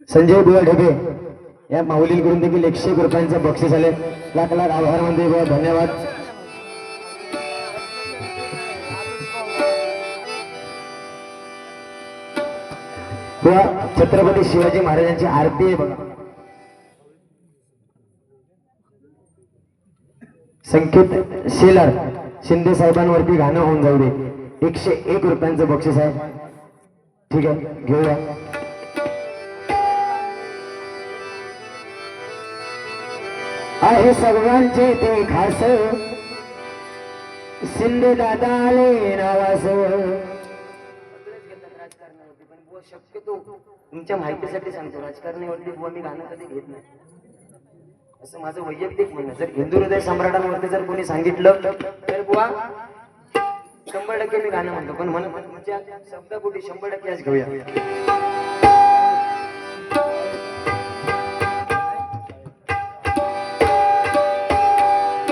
संजय बुवा ढगे या माऊलींकडून देखील 101 रुपयांचं बक्षीस आले. लाख लाख आभार म्हणजे बुवा, धन्यवाद. बुवा छत्रपती शिवाजी महाराजांची आरती आहे बघा. संकेत शेलार शिंदे साहेबांवरती गाणं होऊन जाऊ दे. 101 रुपयांचं बक्षीस आहे. ठीक आहे, घेऊया. आहे सर्वांचे ते खास शिंदे दादा आले नावास. राजकारणावरती पण बुवा शक्यतो तुमच्या माहितीसाठी सांगतो, राजकारणावरती बुवा मी गाणं कधी घेत नाही, असं माझं वैयक्तिक म्हणणं. जर हिंदू हृदय सम्राटांवरती जर कोणी सांगितलं तर बुवा 100% मी गाणं म्हणतो, पण म्हणजे शब्दापोटी 100% आज घेऊया.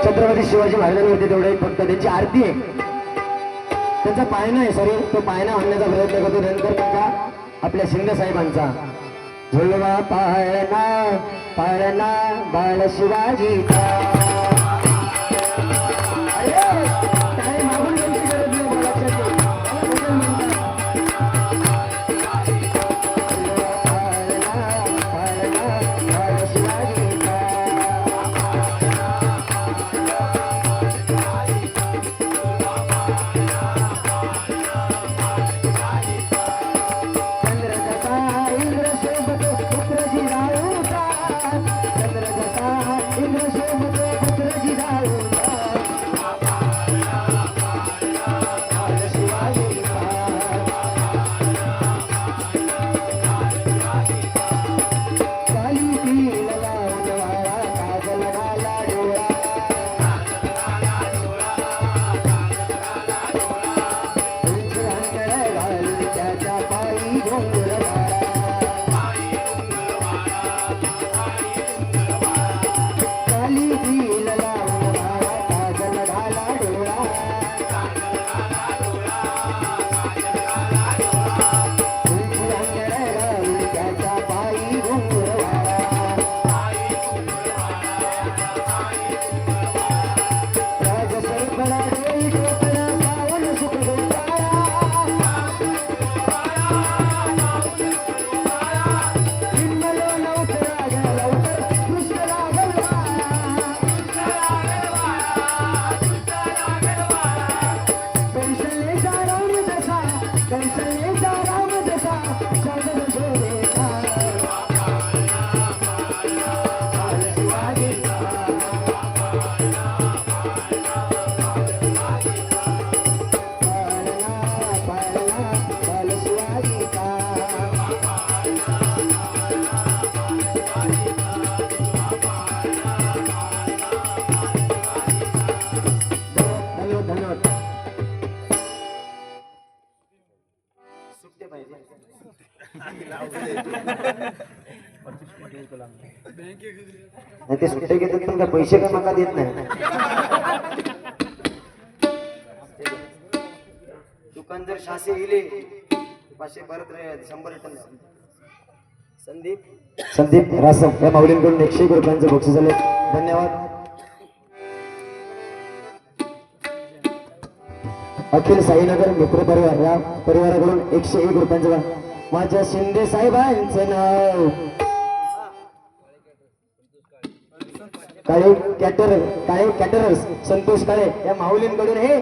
छत्रपती शिवाजी महाराजांवरती तेवढे फक्त त्यांची आरती आहे, त्यांचा पायना आहे. सॉरी, तो पायना आणण्याचा प्रयत्न करतो. नंतर त्यांचा आपल्या शिंदे साहेबांचा झुलवा पाळणा पाळणा बाळ शिवाजीचा. काय मागून यांची गरज नाही बोलायची. ते सुट्टे घेतात पण काय पैसे काय मका देत नाही. दुकान जर शासे गेले 500 परत 100 रिटर्न. संदीप रासम या माऊलींकडून 101 रुपयांचं बक्षीस आले. धन्यवाद. अखिल साईनगर मित्र परिवार या परिवाराकडून 101 रुपयांचं. माझ्या शिंदे साहेबांचं नाव काळे कॅटरर्स संतोष काळे या माऊलींकडून हे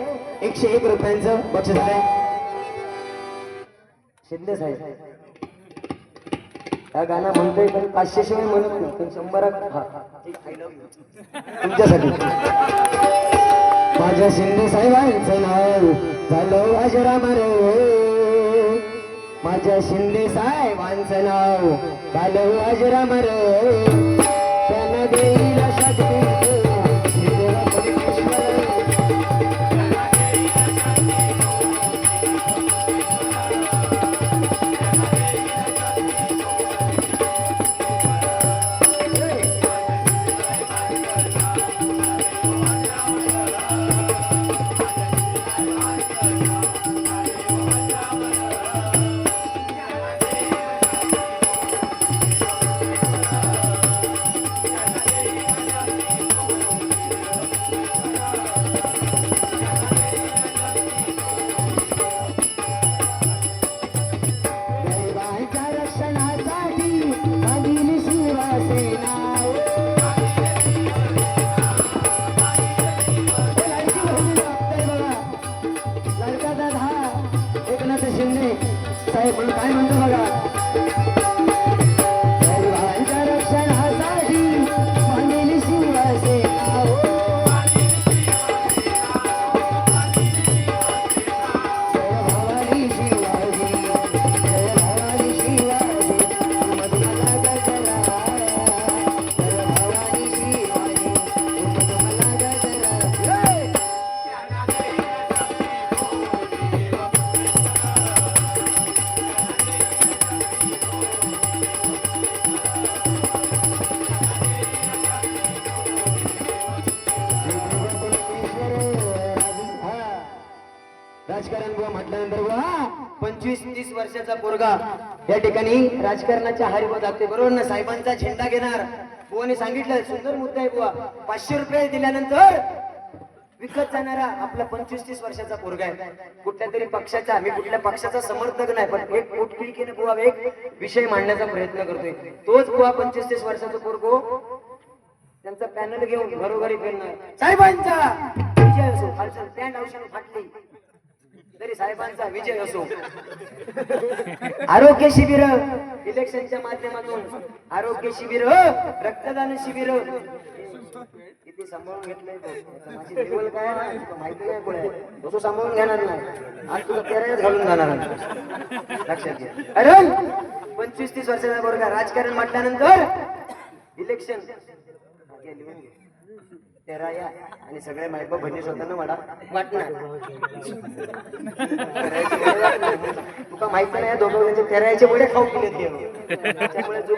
101 रुपयांचं बक्षीस आहे. शिंदे साहेब हा गाणं म्हणतोय पण 500 शिवाय म्हणत नाही, पण 100 तुमच्यासाठी. माझ्या शिंदे साहेबांचं नाव झालं अजरामर. माझ्या शिंदे साहेबांचं नाव झालं अजरामर. त्यांना देईल शक्ती 25-30 वर्षाचा पोरगा या ठिकाणी राजकारणाच्या हारीवर जाते, बरोबर ना? साहेबांचा झेंडा घेणार. बुवाने सांगितलं, सुंदर मुद्दा आहे बुवा, 500 रुपये दिल्यानंतर विकत जाणारा आपला 25-30 वर्षाचा पोरगा आहे. कुठल्या तरी पक्षाचा, मी कुठल्या पक्षाचा समर्थक नाही, पण एक पोटखिळकीने बुवा एक विषय मांडण्याचा प्रयत्न करतोय. तोच बुवा 25-30 वर्षाचा पोरगो त्यांचा पॅनल घेऊन घरोघरी फिरणार. साहेबांचा विजय असो, खालचं पॅन्ट औषध फाटली तरी साहेबांचा विजय असो. आरोग्य शिबिर इलेक्शनच्या माध्यमातून, आरोग्य शिबिर, रक्तदान शिबिर किती सांभाळून घेतलंय. माझी लेवल काय आहे माहिती नाही, कोण आहे तो सांभाळून घेणार नाही. आज तुला तेराच घालून जाणार लक्षात घ्या. अरे 25-30 वर्षाचा पोरगा राजकारण म्हटल्यानंतर इलेक्शन तेरा या आणि सगळे मायबाप बहिणी स्वतःना वाटणार. तुका माहिती नाही दोघं तेरायचे मुळे खाऊ केले. त्यामुळे जो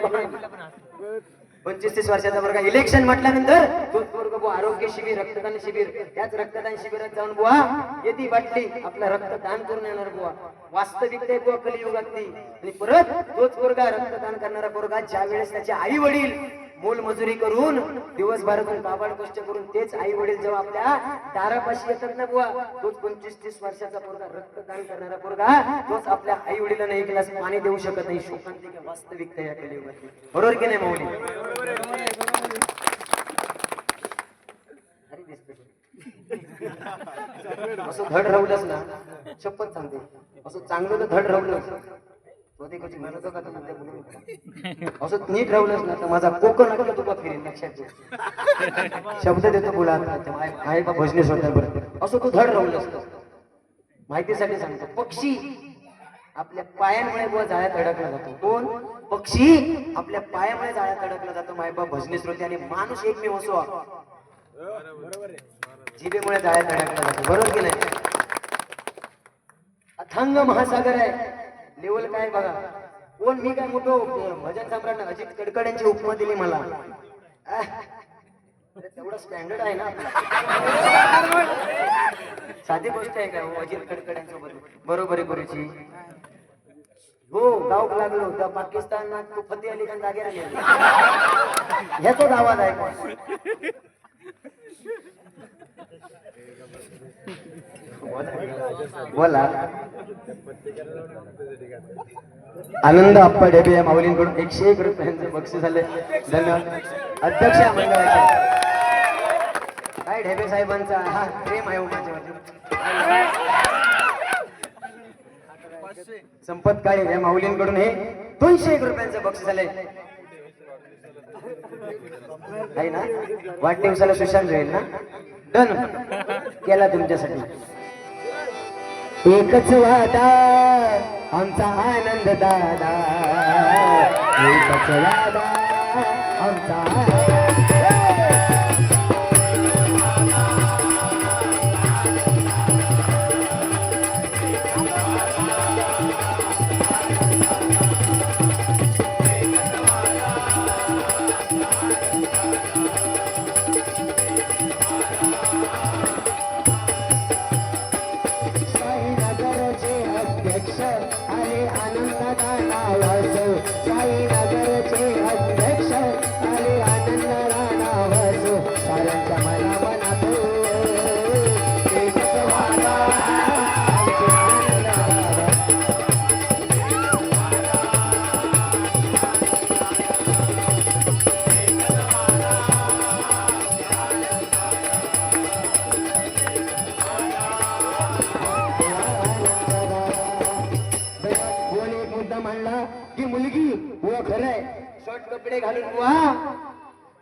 25-30 वर्षाचा वर्ग इलेक्शन म्हटल्यानंतर तोच वर्ग आरोग्य शिबिर, रक्तदान शिबिर, त्याच रक्तदान शिबिरात जाऊन बुवा येते बाटली आपला रक्तदान करून येणार बुवा. वास्तविकता बुवा कलियुगातली. आणि परत तोच वर्ग रक्तदान करणारा पोरगा ज्या वेळेस त्याचे आई वडील मोलमजुरी करून दिवसभरातून काबाड कष्ट करून तेच आई वडील जेव्हा आपल्या दारापाशी येतात ना बुवा, तोच 25-30 वर्षाचा पोरगा रक्तदान करणारा पोरगा तोच आपल्या आई वडिलांना एक ग्लास पाणी देऊ शकत नाही. शोकांतिका वास्तविकता या कलियुगातली. बरोबर की नाही माऊली? असं धड राहूलच ना, शपथ सांगते, असं चांगलं धड राहूलच असं नीट राहूलच ना तर माझा कोकण अडलं तुका फिरेल. लक्षात घे, शब्द देतो बोला आहे बा भजने सोडल्याबरोबर. असं तू धड राहूलच. माहितीसाठी सांगतो, पक्षी आपल्या पायांमुळे बुवा जाळ्यात अडकला जातो. कोण? पक्षी आपल्या पायामुळे जाळ्यात अडकला जातो मायबा भजने श्रोते. आणि माणूस एकमेव असो जिभेमुळे जाळ्यात अडकला जातो. बरोबर की नाही? अथांग महासागर आहे. लेवल काय बघा. कोण? मी काय मोठो भजन सम्राट अजित कडकड्यांची उपमा दिली मला. तेवढं स्टँडर्ड आहे ना. साधी गोष्ट आहे का अजित कडकड्यांसोबत? बरोबर आहे गुरुजी. हो, गाव लागलो त्या पाकिस्तान तू फतेह अली खान जागेला गेला ह्याचाच आवाज आहे. बोला. आनंद आप्पा ढेबे या माऊलींकडून 101 रुपयांचे बक्षीस झाले. धन्यवाद. अध्यक्ष मंडळाचे काय ढेबे साहेबांचा हा प्रेम आहे माझ्यावरती. संपत काळे या माऊलींकडून हे 201 रुपयांचं बक्षीस झाले. आहे ना? वाढदिवसाला सुशांत होईल ना? डन केला तुमच्यासाठी. एकच वादा आमचा आनंद दादा, एकच वादा आमचा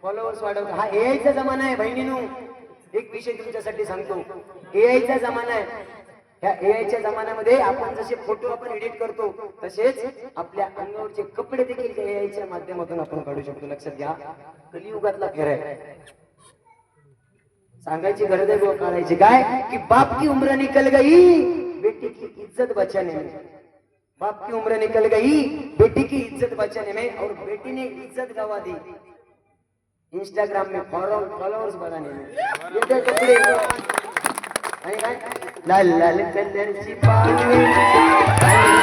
फॉलोअर्स वाढवतो. हा एआयचा जमाना आहे बहिणीनो. एक विषय तुमच्यासाठी सांगतो, एआयचा जमाना आहे. ह्या एआयच्या जमान्यामध्ये आपण जसे फोटो आपण एडिट करतो तसेच आपल्या अंगावरचे कपडे देखील एआयच्या माध्यमातून आपण काढू शकतो. लक्षात घ्या, कलियुगातला फेर आहे. सांगायची गरज आहे काढायची काय की बाप की उम्र निकल गई बेटी की इज्जत बचाने में. बाप की उम्र निकल गई बेटी की इज्जत बचाने में और बेटी ने इज्जत गवा दी इंस्टाग्राम में फॉलोअर्स बढ़ाने में. ये कपड़े आणि काय लाल लाल कलरची पाणी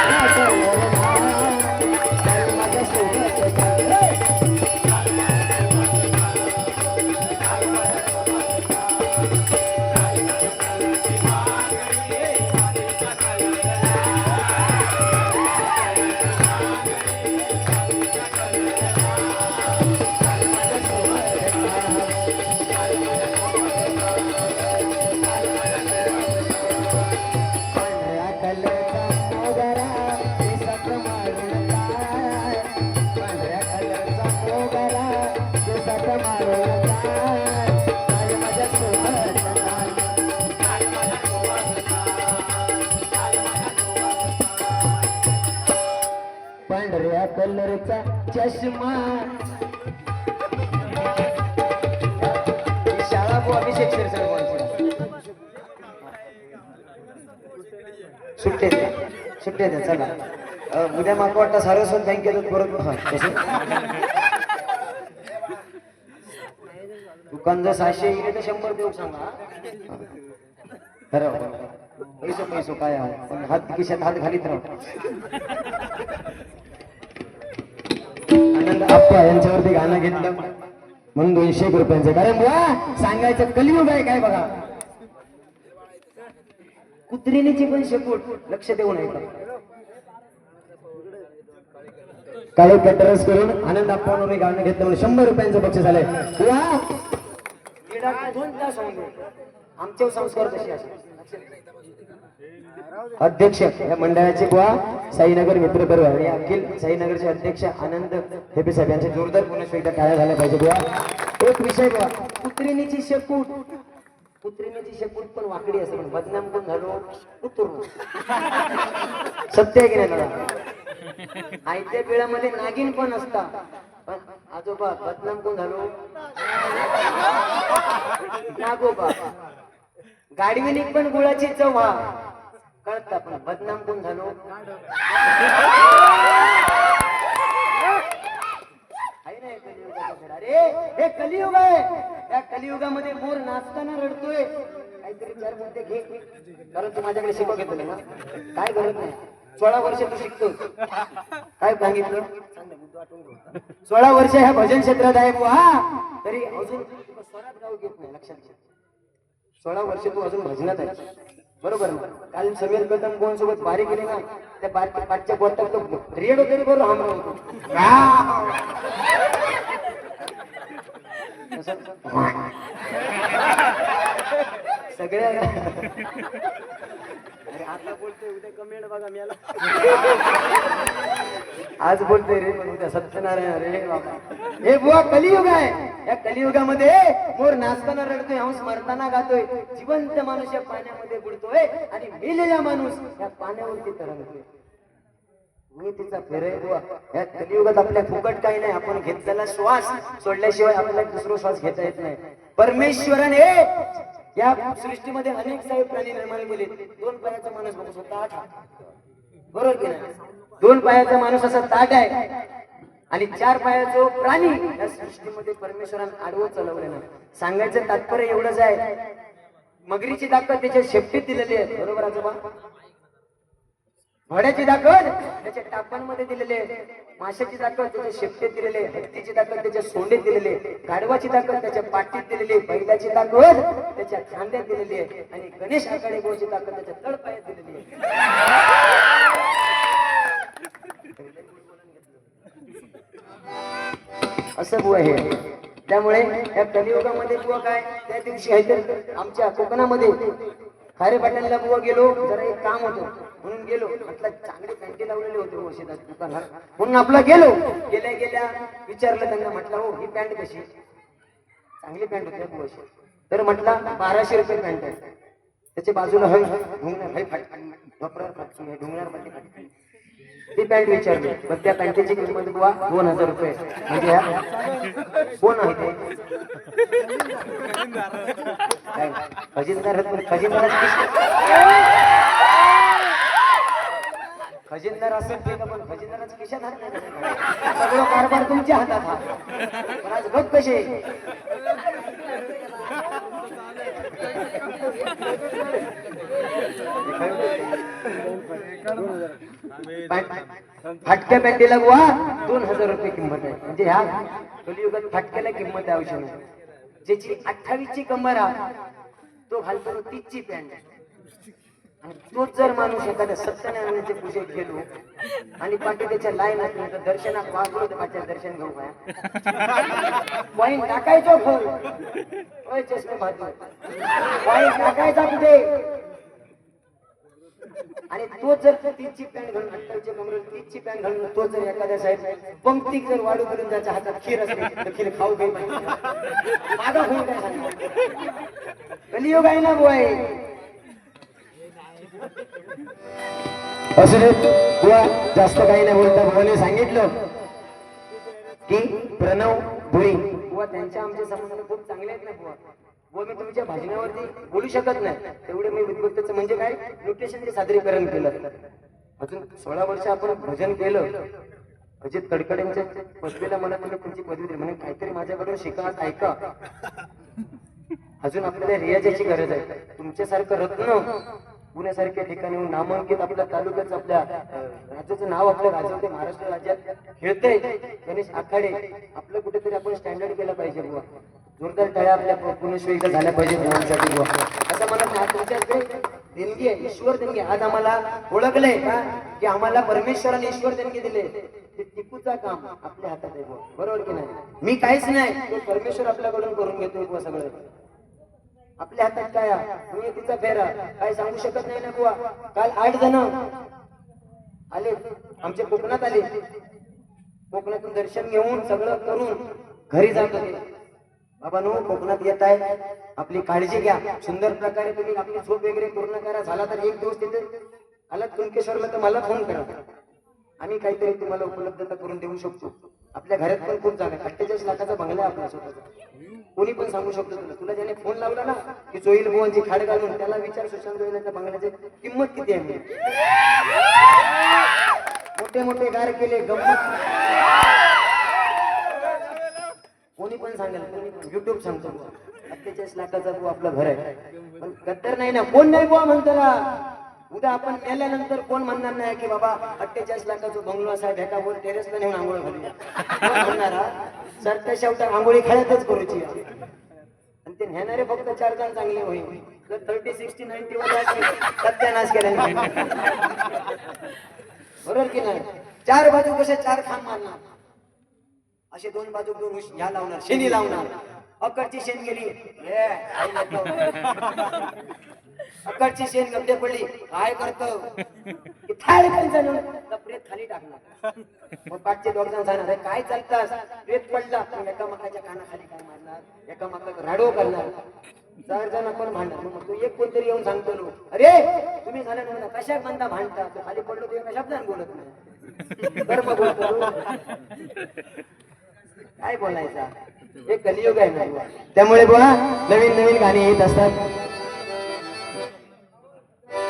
पांढऱ्या कलरचा चष्मा शाळा को अभिषेक सुट्टे सुट्टे द्या चला उद्या माका वाटतं सारस्वत बँकेत परत दुकान जर 600 इकडे तर 100 देऊ सांगा खरं पैसो काय पण हात खिशात हात घालीत राहतो आनंद आप्पा यांच्यावरती गाणं घेतलं म्हणून 200 रुपयांचं कारण बुवा सांगायचं कलियुग आहे काय बघा कुत्रिणीची पण शेपूट लक्ष देऊ नये काळे कॅटरस करून आनंद आप्पांवर गाणं घेतलं म्हणून 100 रुपयांचं बक्षीस झालंय बुवा 2 तास होऊन आमचे संस्कार कसे असतात अध्यक्ष या मंडळाचे बुवा साईनगर मित्र परिवार आणि अखिल साईनगरचे अध्यक्ष आनंद हेपे साहेब यांचे जोरदार पुन्हा एकदा टाळ्या झाल्या पाहिजे बुवा एक विषय बुवा कुत्रिणीची शेपूट पण वाकडी असते पण बदनाम कोण झालो कुत्रू सत्य आहे की नाही दादा आयत्या वेळामध्ये नागिन पण असता पण आजोबा बदनाम कोण झालो नागोबा गाडविनी पण गुळाची चव कळता पण बदनाम कोण झालो अरे हे कलियुग आहे या कलियुगामध्ये मोर नाचताना रडतोय काहीतरी 4 मुद्दे घे कारण तू माझ्याकडे शिकव घेतले ना काय गरज नाही 16 वर्ष तू शिकतो काय सांगितलं 16 वर्ष ह्या भजन क्षेत्रात आहे बुवा तरी अजून स्वरात गाव घेत नाही लक्षात घे 16 वर्ष तू अजून भजनात आहे बरोबर ना काल समीर कदम कोण सोबत बारी गेली ना त्या पाठच्या बोटात तो रेड तरी बरोबर हमला होतो सगळ्या अरे आता बोलतोय उद्या कमेंट बघा मी आज बोलतोय रे पण उद्या सत्यनारायण रे बाबा हे बुवा कलियुग आहे या कलियुगामध्ये मोर नाचताना रडतोय हंस मरताना गातोय जिवंत माणूस या पाण्यामध्ये बुडतोय आणि मेलेला माणूस या पाण्यावरती तरंगतोय मी तिचा फेरे बुवा या कलियुगात आपल्या फुकट काही नाही आपण घेतलेला श्वास सोडल्याशिवाय आपल्याला दुसरा श्वास घेता येत नाही परमेश्वराने या सृष्टीमध्ये अनेक साहेब प्राणी निर्माण केले 2 पायाचा माणूस बघू शकता बरोबर की नाही 2 पायाचा माणूस असा ताट आहे आणि 4 पायाचा प्राणी या सृष्टीमध्ये परमेश्वराने आडवं चालवलेलं सांगायचं तात्पर्य एवढंच आहे मगरीची ताकद त्याच्या शेपटीत दिलेली आहे बरोबर आजोबा घोड्याची ताकद त्याच्या टापांमध्ये दिलेली आहे माशाची ताकद त्याच्या शेपटीत दिलेली आहे हत्तीची ताकद त्याच्या सोंडीत दिलेली आहे गाढवाची ताकद त्याच्या पाठीत दिलेली आहे बैलाची ताकद त्याच्या खांद्यात दिलेली आहे आणि गणेश आखाडे गोची ताकद त्याच्या तळपायात दिलेली आहे असं बुवा हे त्यामुळे या कलियुगामध्ये बुवा काय त्या दिवशी काहीतरी आमच्या कोकणामध्ये खारे पाटणला बुवा गेलो जरा एक काम होतं म्हणून गेलो म्हटलं चांगले पॅन्टी लावलेले होते औषधात दुकानात म्हणून आपला गेलो गेल्या विचारलं त्यांना म्हटलं हो ही पॅन्ट कशी चांगली पॅन्ट होती बुवा तर म्हटलं 1200 रुपये पॅन्ट आहे त्याच्या बाजूला ढुंगणार ती पॅन्ट विचारली पण त्या पॅन्टीची किंमत बुवा 2000 रुपये म्हणजे कोण आहे ते खजिनदार खजिनदार असेल ठीक आहे पण खजिनदाराच्या खिशात हात नाही सगळं कारभार तुमच्या हातात हा पण आज बघ कसे फाटक्या पॅन्टीला बुवा 2000 रुपये किंमत आहे. म्हणजे ह्या कलियुगात फाटक्याला किंमत आहे औषध. ज्याची 28 ची कंबर आहे तो घालतो 30 ची पॅन्ट. आणि तोच जर माणूस एखाद्या सत्यनारायणाचे पूजेत गेलो आणि पाठी त्याच्या लाईन असली तर दर्शनात वाचलो तर माझ्या दर्शन घेऊ काय वाईन टाकायचो खोल ओय चष्मे भाजू वाईन टाकायचा कुठे. आणि तो जर 30 ची पॅन्ट घालून 28 ची कमरेला 30 ची पॅन्ट घालून तो जर एखाद्या साहेब पंक्ती जर वाढू करून त्याच्या हातात खीर असते तर खीर खाऊ घे मागा होईल काय सांग. कलियुग आहे ना बुवाई. असू दे बुवा, जास्त काही नाही बोलता. बुवाने सांगितलं की प्रणव भुई बुवा त्यांच्या आमचे संबंध खूप चांगले आहेत ना बुवा. बुवा मी तुमच्या भाषणावरती बोलू शकत नाही तेवढे मी विद्वत्तेचं म्हणजे काय नोटेशनचे सादरीकरण केलं. अजून 16 वर्ष आपण भजन केलं. अजित कडकडेंच्या पदवीला मला तुम्ही तुमची पदवी दिली म्हणजे काहीतरी माझ्याकडून शिका ऐका. अजून आपल्याला रियाजाची गरज आहे. तुमच्यासारखं रत्न पुण्यासारख्या ठिकाणी नामांकित आपल्या तालुक्याचं आपल्या राज्याचं नाव आपल्या गाजवते महाराष्ट्र राज्यात खेळते गणेश आखाडे. आपलं कुठेतरी आपण स्टँडर्ड केलं पाहिजे बुवा. जोरदार टाळ्या आपल्या पुणेश्वरीला झाल्या पाहिजे बुवांसाठी बुवा. असं मला हा तुमच्याकडे देणगी आहे, ईश्वर देणगी. आज आम्हाला ओळखलंय का की आम्हाला परमेश्वराने ईश्वर देणगी दिले. ते टिपूचा काम आपल्या हातात आहे बुवा. बरोबर की नाही. मी काहीच नाही, तो परमेश्वर आपल्याकडून करून घेतोय बुवा. सगळं आपल्या हातात काय तुम्ही तिचा फेरा काय सांगू शकत नाही ना बुवा. काल 8 जण आले आमच्या कोकणात आले. कोकणातून दर्शन घेऊन सगळं करून घरी जात होते. बाबा नो कोकणात येत आहे आपली काळजी घ्या. सुंदर प्रकारे तुम्ही आपली झोप वगैरे पूर्ण करा. झाला तर एक दिवस तिथे आला कुणकेश्वरला तर मला फोन करा. आम्ही काहीतरी तुम्हाला उपलब्धता करून देऊ शकतो. आपल्या घरात पण खूप जागा 48 लाखाचा बंगला आहे आपला स्वतःचा. कोणी पण सांगू शकतो तुला ज्याने फोन लावला ना की जोईल बुवांची खाड घालून त्याला विचार सुशांत जोईलाच्या बंगल्याची किंमत किती आहे. मोठे मोठे गार केले गंमत. कोणी पण सांगेल कोणी पण युट्यूब सांगतो 48 लाखाचा बुवा आपलं घर आहे. पण गद्दार नाही ना कोण नाही बुवा म्हणताना. उद्या आपण मेल्यानंतर कोण म्हणणार नाही की बाबा 48 लाखाचा बंगलो असा ढेकावर टेरेसला नेऊन आंघोळ घालूया. कोण म्हणणारा सरता शेवटा आंघोळी खळ्यातच करूची. आणि ते नेणारे फक्त 4 जण चांगले होईल. जर 30, 60, 90 वर सत्यानाश केला बरोबर की नाही. 4 बाजू कसे 4 खांब मारणार असे 2 बाजू 2 ह्या लावणार शेणी लावणार. अकडची शेण गेली अकडची शेण गड्डे पडली काय करतो प्रेत खाली टाकणार. मग पाठचे 2 जण जाणार काय चालतात प्रेत पडला एकामेकाच्या कानाखाली काय मारणार एकामेकाला राडो करणार. 4 जण आपण भांडणार. मग तू एक कोणतरी येऊन सांगतो लो अरे तुम्ही झालं म्हणा कशात म्हणता भांडता. खाली पडलो तुझ्या कशात जण बोलत नाही कर्म बोलतो काय बोलायचा. हे कलियुग आहे ना. त्यामुळे बुवा नवीन नवीन गाणी येत असतात.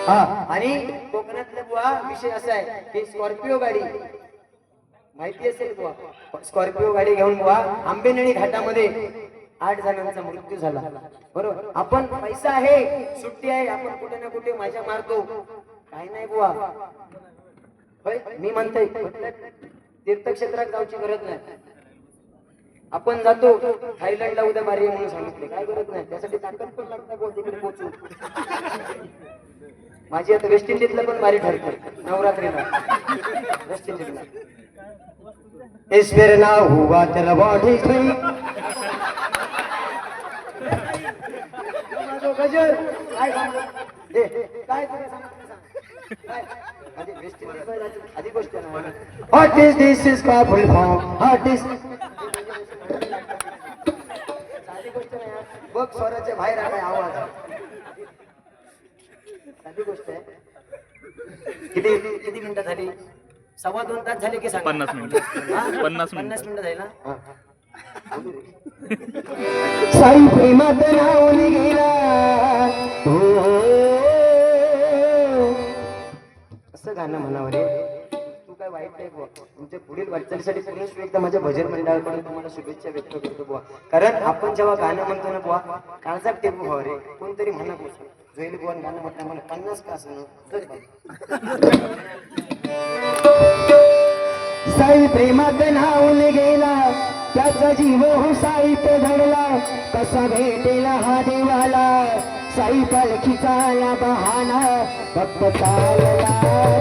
हा आणि कोकणातला बुवा विषय असा आहे की स्कॉर्पिओ गाडी माहिती असेल बुवा. स्कॉर्पिओ गाडी घेऊन बुवा आंबेनळी घाटामध्ये 8 जणांचा मृत्यू झाला. बरोबर. आपण पैसा आहे सुट्टी आहे आपण कुठे ना कुठे मजा मारतो काय नाही बुवा. मी म्हणतोय तीर्थक्षेत्रात जाऊची गरज नाही. आपण जातो थायलंडला उद्या मारी म्हणून सांगितले काय गरज नाही. त्यासाठी ताकद पण लागतं बुवा तिकडे पोहोचू. माझी आता वेस्ट इंडिजला पण बारी ठरते नवरात्रीला. वेस्ट इंडिजला ईश्वर ना हुआ तेरा बॉडी गजर काय काय वेस्ट इंडिज आधी गोष्ट नाही. व्हॉट इज दिस इज का फुल फॉर्म व्हॉट इज साधी गोष्ट नाही बघ स्वराच्या बाहेर आहे आवाज. साधी गोष्ट आहे. किती किती मिनिटं झाली 2.25 तास झाले की सांग. 50 मिनिटं 50 मिनिटं झाली ना. साई प्रेमात राहून गेला असं गाणं म्हणावं रे. तू काय वाईट नाही बुवा. तुमच्या पुढील वाटचालीसाठी पुरुष एकदा माझ्या भजन मंडळाकडून तुम्हाला शुभेच्छा व्यक्त करतो बुवा. कारण आपण जेव्हा गाणं म्हणतो ना बुवा काळजात टेपू व्हावं रे. कोणतरी म्हणा जोईल गोवन गाणं म्हटलं मला 50 का असं साई प्रेमात न्हाऊन गेला त्याचा जीव हो साईत घडला कसा भेटेला हा देवाला साई पालखीचा आला बहाना फक्त चालला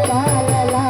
चालला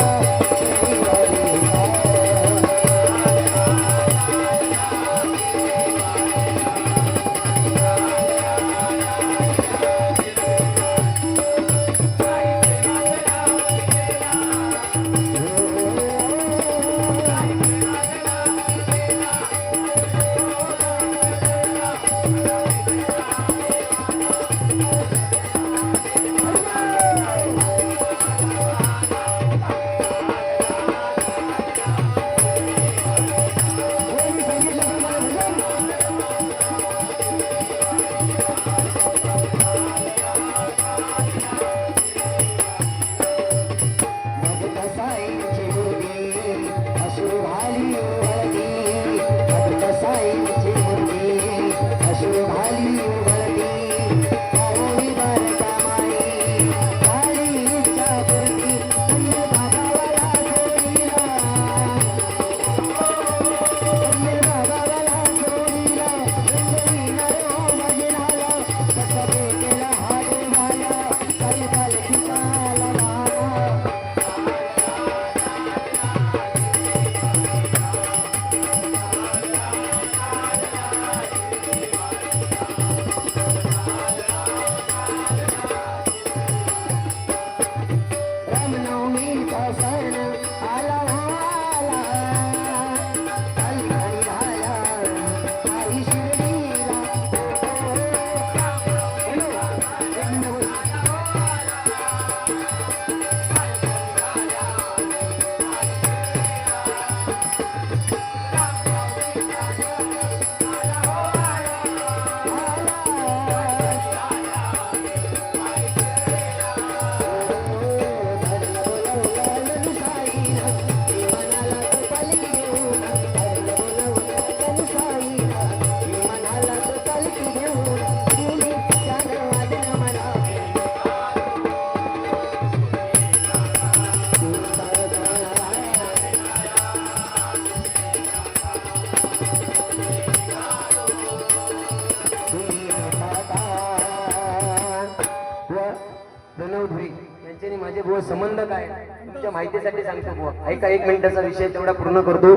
यांच्यानी माझे बुवा संबंध काय तुमच्या माहितीसाठी सांगतो बुवा ऐका 1 मिनिटाचा विषय तेवढा पूर्ण करतो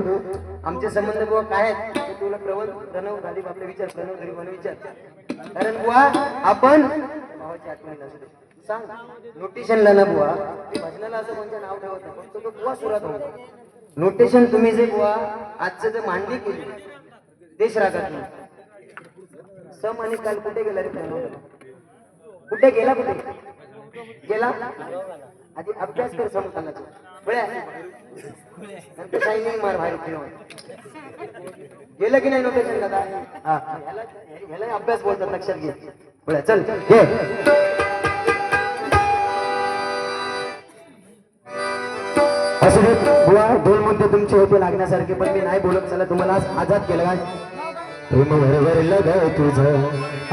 आमचे संबंध बुवा काय आहेत तुला प्रवण प्रणव घाली आपले विचार प्रणव घरी मला विचार कारण बुवा आपण भावाची आठवण असू दे सांग नोटेशनला ना बुवा ते भजनाला असं कोणतं नाव ठेवत नाही फक्त तो बुवा सुरात होतो नोटेशन तुम्ही जे बुवा आजचं जे मांडणी केली देश रागात सम आणि काल कुठे गेला रे प्रणव कुठे गेला गेला आधी अभ्यास कर समकालाचा बळ्या नंतर शायनिंग मार बाहेर गेलं की नाही नोटेशन दादा हा ह्याला अभ्यास बोलतात लक्षात घे बळ्या चल घे असं बुवा 2 मुद्दे तुमचे होते लागण्यासारखे पण मी नाही बोलत चला तुम्हाला आज आजाद केलं काय प्रेम भरभरलं ग तुझं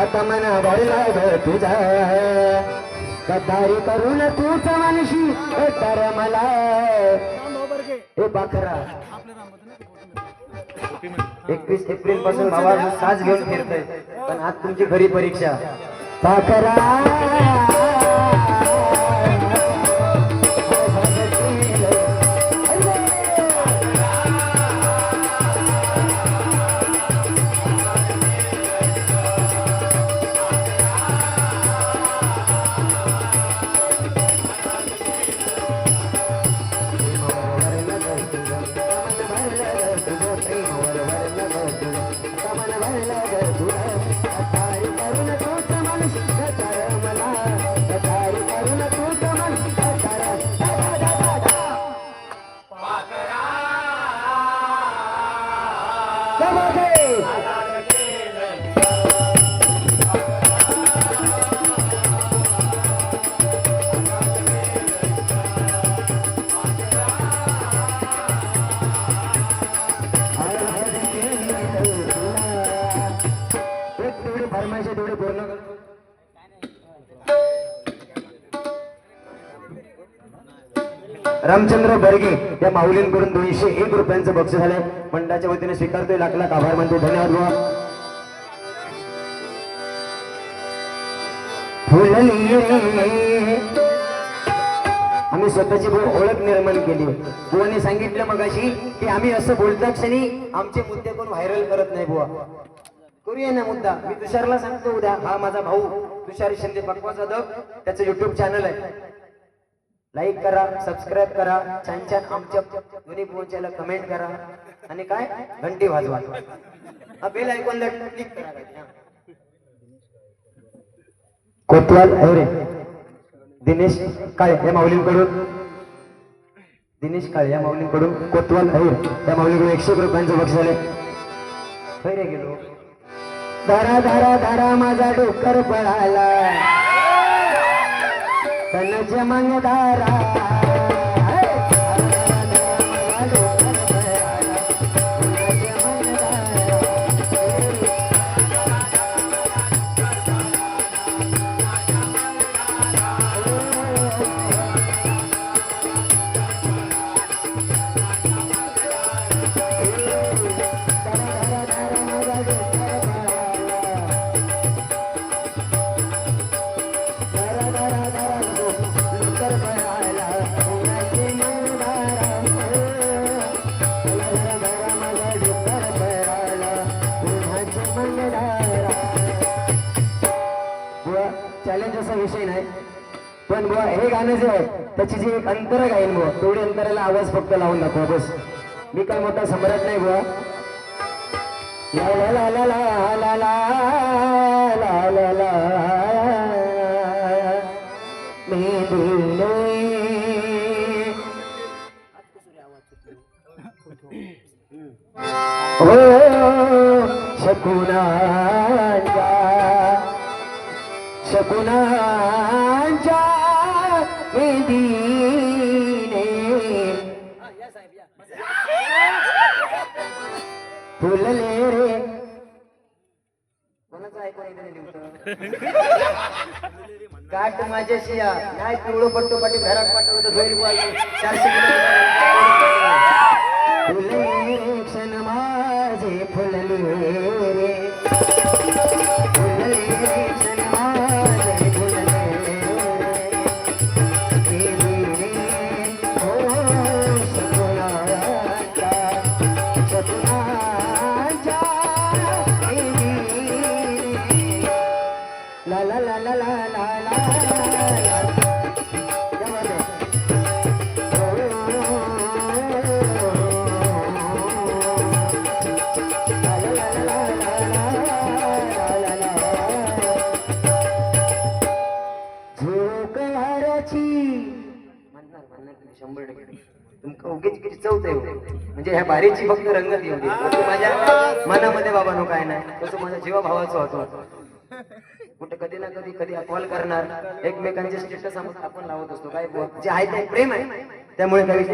आता मना भरला ग तुझा गद्दारी करून तूच मानशी तर मला हे बाखरा 21 एप्रिल पासून भावा साज घेऊन फिरतोय पण आज तुमची खरी परीक्षा बाखरा रामचंद्र बर्गे या माऊलींकडून 201 रुपयांचं बक्षीस झालंय. मंडळाच्या वतीने स्वीकारतोय. लाख लाख आभार मानतो. धन्यवाद बुवा. आम्ही स्वतःची ओळख निर्माण केली. बुवाने सांगितलं मगाशी की आम्ही असं बोलता क्षणी आमचे मुद्दे कोण व्हायरल करत नाही. बुवा करूया ना मुद्दा. मी तुषारला सांगतो उद्या, हा माझा भाऊ तुषार शिंदे पक्वा जाधव, त्याचं युट्यूब चॅनल आहे. लाईक करा, सबस्क्राईब करा, छान छान आमच्या दोन्ही पोहोचायला कमेंट करा आणि काय घंटी वाजवा. हा बेल आयकॉनला क्लिक करा. कोतवाल अरे दिनेश काळे या माऊलींकडून कोतवाल अहिर या माऊलीकडून 101 रुपयांचं बक्षीस झाले. खैरे गेलो. धारा धारा धारा माझा डोकर पळाला तनच मग धारा. चॅलेंज असा विषय नाही, पण बुवा हे गाणं जे आहे त्याची जी एक अंतर गाईन बुवा, तेवढी अंतराला आवाज फक्त लावून दाखवा बस. मी काय मोठा सम्राट नाही बुवा. ला ला ला ला ला ला ला ला ला हो शकुनांच्या मेदीने फुलले रे. कोणाचं ऐकून काट माझ्याशी नाही पिवळं पट्टो पाठी घरात पाठवलं झोईल बोल 400 फुलले क्षण माझे फुलले रे. फुलले क्षण माझे फुलले रे. हो शकुनांच्या ला ला ला ला ला ला ला. उगीच चौथ आहे म्हणजे ह्या बारीची फक्त रंगत येऊ दे. माझ्या मनामध्ये बाबा नो काय नाही, तसं माझ्या जीवा भावाचं होतं. कुठे कधी ना कधी कॉल करणार, एकमेकांचे स्टेटस आपण लावत असतो. काय जे आहे ते प्रेम आहे, त्यामुळे काही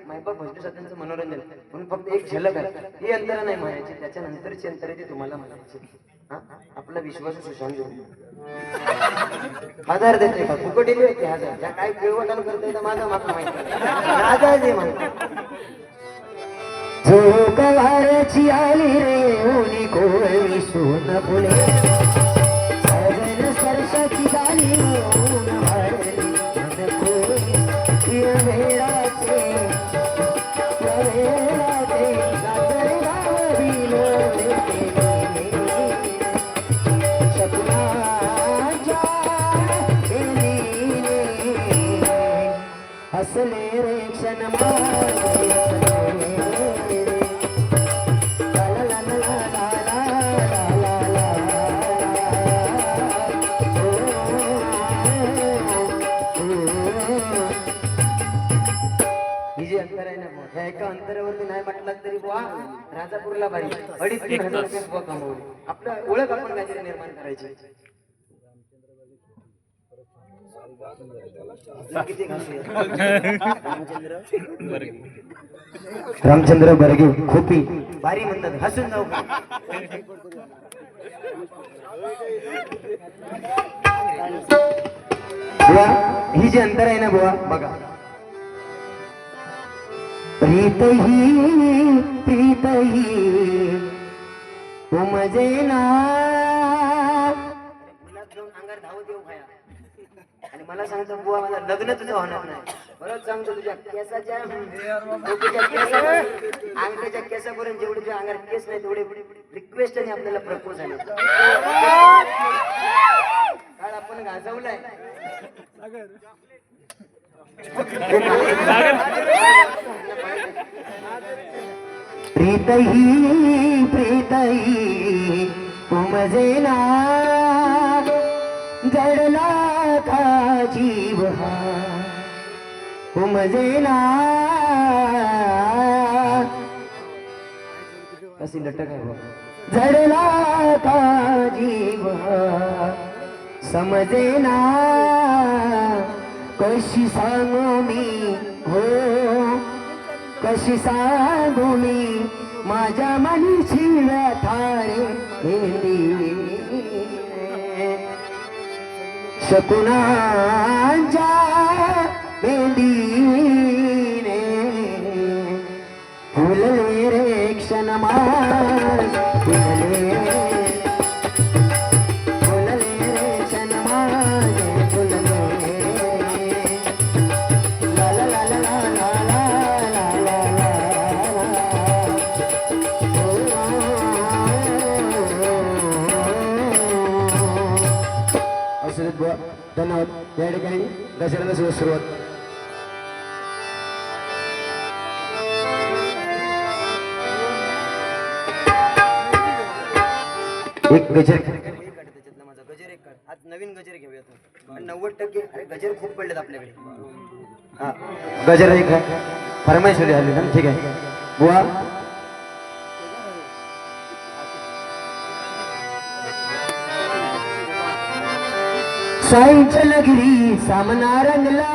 मायबाप भजन त्यांचं मनोरंजन म्हणून फक्त एक झलक आहे. ही अंतर नाही म्हणायची, त्याच्यानंतरची अंतर ती तुम्हाला म्हणायची. आपला विश्वास सुशांत 1000 देते का फुकट येते 1000. त्या काय पिळवटण करते तर माझा मागं माहिती राजाचे म्हणतात. झोक वाऱ्याची आली रे ऊनी कोळी सोन फुले स्पर्शाची झाली ऊन वाढली कोळी वेळाचे हसले रे क्षण एका अंतरावरती नाही म्हटलं तरी बुवा राजापूरला बारी 2,500-3,000 रुपये बुवा कमवले. आपलं ओळख आपण काहीतरी निर्माण करायची. रामचंद्र बर्गे खोपी बारी म्हणतात. हसून जाऊ का बुवा. ही जी अंतर आहे ना बुवा बघा, प्रीत ही उमजेना अंगार धावत येऊ खाया आणि मला सांगतो बुवा माझं लग्न तुझं होणार नाही. बरंच सांगतो तुझ्या केसाच्या अंगठ्याच्या केसापर्यंत जेवढे तुझ्या अंगार केस नाही तेवढे रिक्वेस्ट आणि आपल्याला प्रपोज झाले. काळ आपण गाजवलाय. प्रीत ही उमजेना जडला का जीव हा उमजेना. कशी लटक आहे जडला का जीव हा समजेना. कशी सांगू मी हो कशी सांगू मी माझ्या मनीची व्यथा रे शकुनांच्या मेंदीने फुलले रे क्षणमाळ फुलले रे क्षणमाळ फुलले ला ला ला ला ला ला ला ला धन्यवाद. या ठिकाणी गजराला सुरुवात. एक गजर त्याच्यातला माझा गजर एक काढ. आज नवीन गजर घेऊया तो 90% अरे गजर खूप पडलेत आपल्याकडे. हा गजर एक फरमाईश आली ना. ठीक आहे बुवा. साईंच्या नगरी सामना रंगला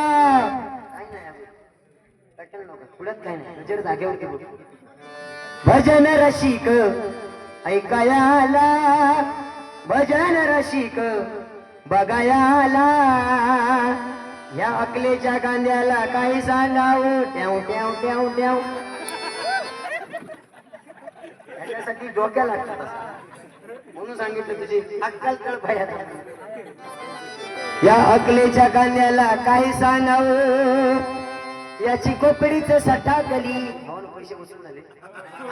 पुढ्यात काय नाही गजर जागेवरती बघ. भजन रसिक ऐकायाला भजन रसिक बघायाला या अकलेच्या कांद्याला काही सांगावं ट्याव ट्याव ट्याव ट्याव त्याच्यासाठी डोक्या लागतात म्हणून सांगितलं तुझी अक्कल कळ पाहिजे. या अकलेच्या कांद्याला काही सांगावं याची कोपडीच सटाकली पैसे बसून झाले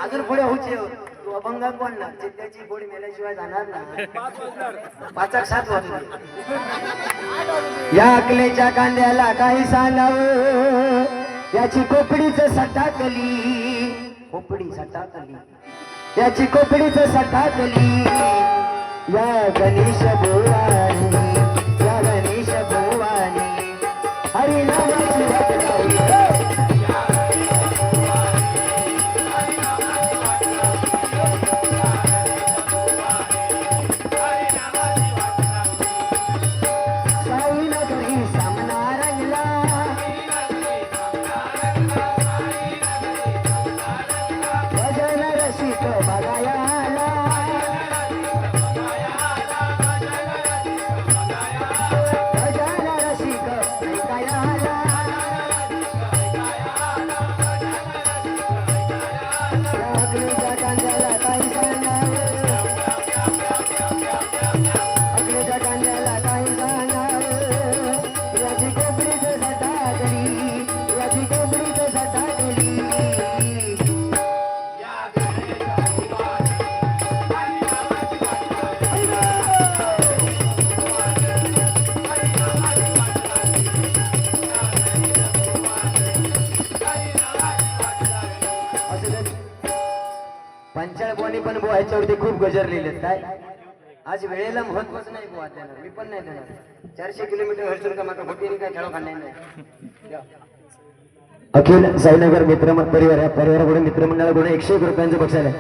अजून पुढे होचे तू अभंग कोण ना चित्त्याची गोडी मेल्याशिवाय जाणार ना. 5-7 वाजले. या अकलेच्या कांद्याला काही सांगावं याची कोपडीच सटाकली खोपडी सटाकली याची कोपडीच सटाकली. या गणेश भोवानी या गणेश भोवानी हरिनामाची वाट लावूया. पंचाळ बोनी पण बुवा ह्याच्यावरती खूप गजर लिहिलेत. काय आज वेळेला महत्वच नाही बुवा देणार मी पण नाही देणार. 400 किलोमीटर हरचून का माका भोटीने काय खेळो खाणार नाही. अखिल साईनगर मित्र परिवार या परिवाराकडून मित्रमंडळाकडून 101 रुपयांचं बक्षीस आहे.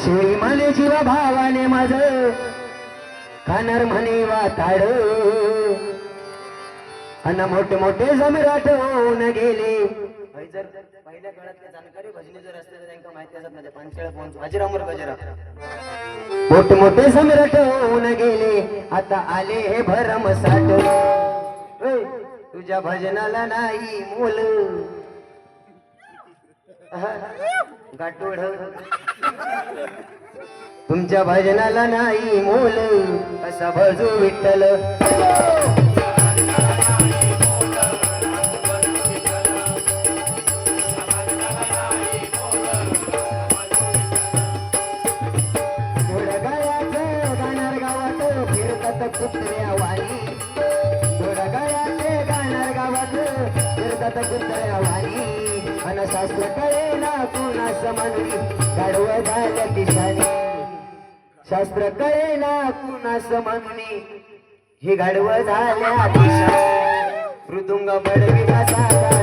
शिवी माने जीवा भावाने माझ खाणार म्हणे वाताड अन मोठे मोठे जमराट होऊन गेले. जर पहिल्या काळातल्या जाणकारी भजनी जर असते तर त्यांना माहिती असत नाही. पांचाळ पोहोच अजरामर गजरा मोठे मोठे सम्राट होऊन गेले आता आले हे भरमसाठ. तुझ्या भजनाला नाही मोल गाठोड तुमच्या भजनाला नाही मोल असा भजू विठ्ठल कुत्र्या वाणी गोडगळ्याचे गाणार गावात फिरतात कुत्र्या वाणी अन शास्त्र कळेना कोणास म्हणली गाढव झाल्या दिशाने शास्त्र कळेना कोणास म्हणली ही गाढव झाल्या दिशाने मृदुंग बडविला साधा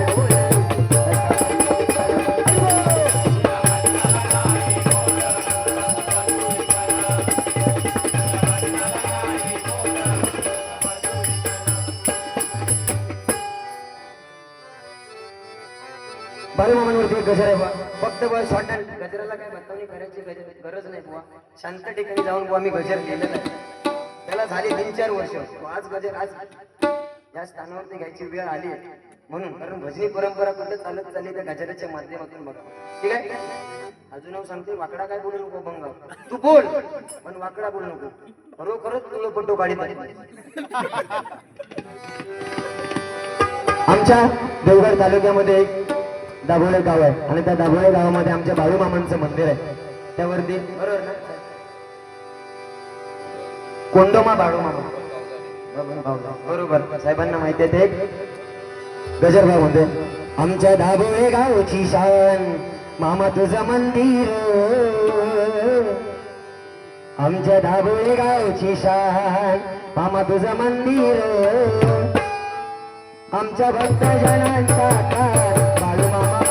बाळूमामांवरती एक गजर आहे बुवा फक्त बुवा शॉर्ट हँड गजराला काय बतावणी करायची गरज नाही बुवा शांत ठिकाणी जाऊन बुवा मी गजर केलेला आहे त्याला झाली 3-4 वर्ष आज गजर आज या स्थानावरती घ्यायची वेळ आली आहे म्हणून कारण भजनी परंपरा कुठे चालत चालली त्या गजराच्या माध्यमातून बघा ठीक आहे अजून सांगते वाकडा काय बोलू नको भंग तू बोल पण वाकडा बोलू नको खरोखरच तुला फोटो काढी आमच्या देवगड तालुक्यामध्ये एक दाभोळे गाव आहे आणि त्या दाभोळे गावामध्ये आमच्या बाळूमामांचं मंदिर आहे त्यावरती बरोबर ना कोंडोमा बाळूमामा बरोबर साहेबांना माहिती आहे ते गजरगाव मध्ये आमच्या दाभोळे गावची शान मामा तुझं मंदिर आमच्या दाभोळे गावची शान मामा तुझं मंदिर आमच्या भक्तजनांचा बाळूमामा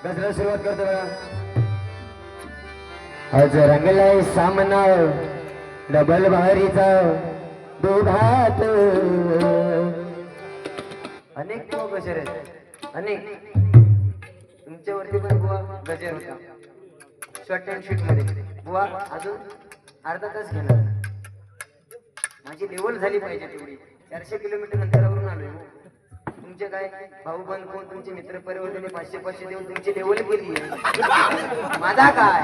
गजरा सुरुवात करतो बघा आज रंगलाय सामना डबल भारीचा दोघात अनेक बुवा गजर आहेत अनेक तुमच्यावरती पण बुवा गजर होता शॉर्ट अँड शीट मध्ये बुवा अजून अर्धा तास घेणार माझी लेवल झाली पाहिजे तेवढी 400 किलोमीटर अंतरावरून आलोय तुमचे काय भाऊ बंद कोण तुमचे मित्र परिवर्तन 500 देऊन तुमची लेवल केली माझा काय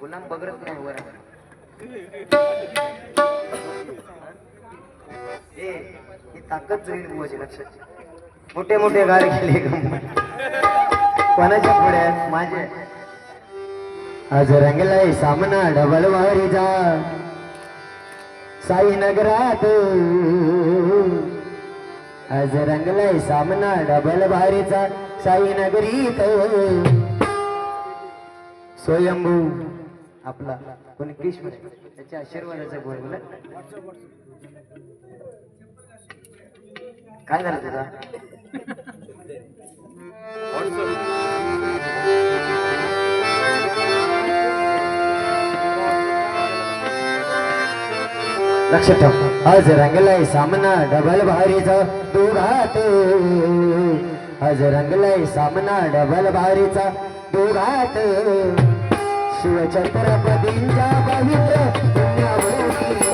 गुलाम बघत नाही वर ही ताकद जोईल बुवाची लक्षात मोठे मोठे गार गेले कोणाच्या पुढे माझे आज रंगलाय सामना डबल वारीचा साईनगरात आज रंगलाय सामना डबल भारीचा साईनगरीत स्वयंभू आपला कुणकेश्वर त्याच्या आशीर्वादाचा बोल काय झालं तुझा लक्षात ठेव. आज रंगलाय सामना डबल भारीचा दोघात. आज रंगलाय सामना डबल भारीचा दोघात. शिवछत्रपतींच्या पवित्र पुण्यभूमीत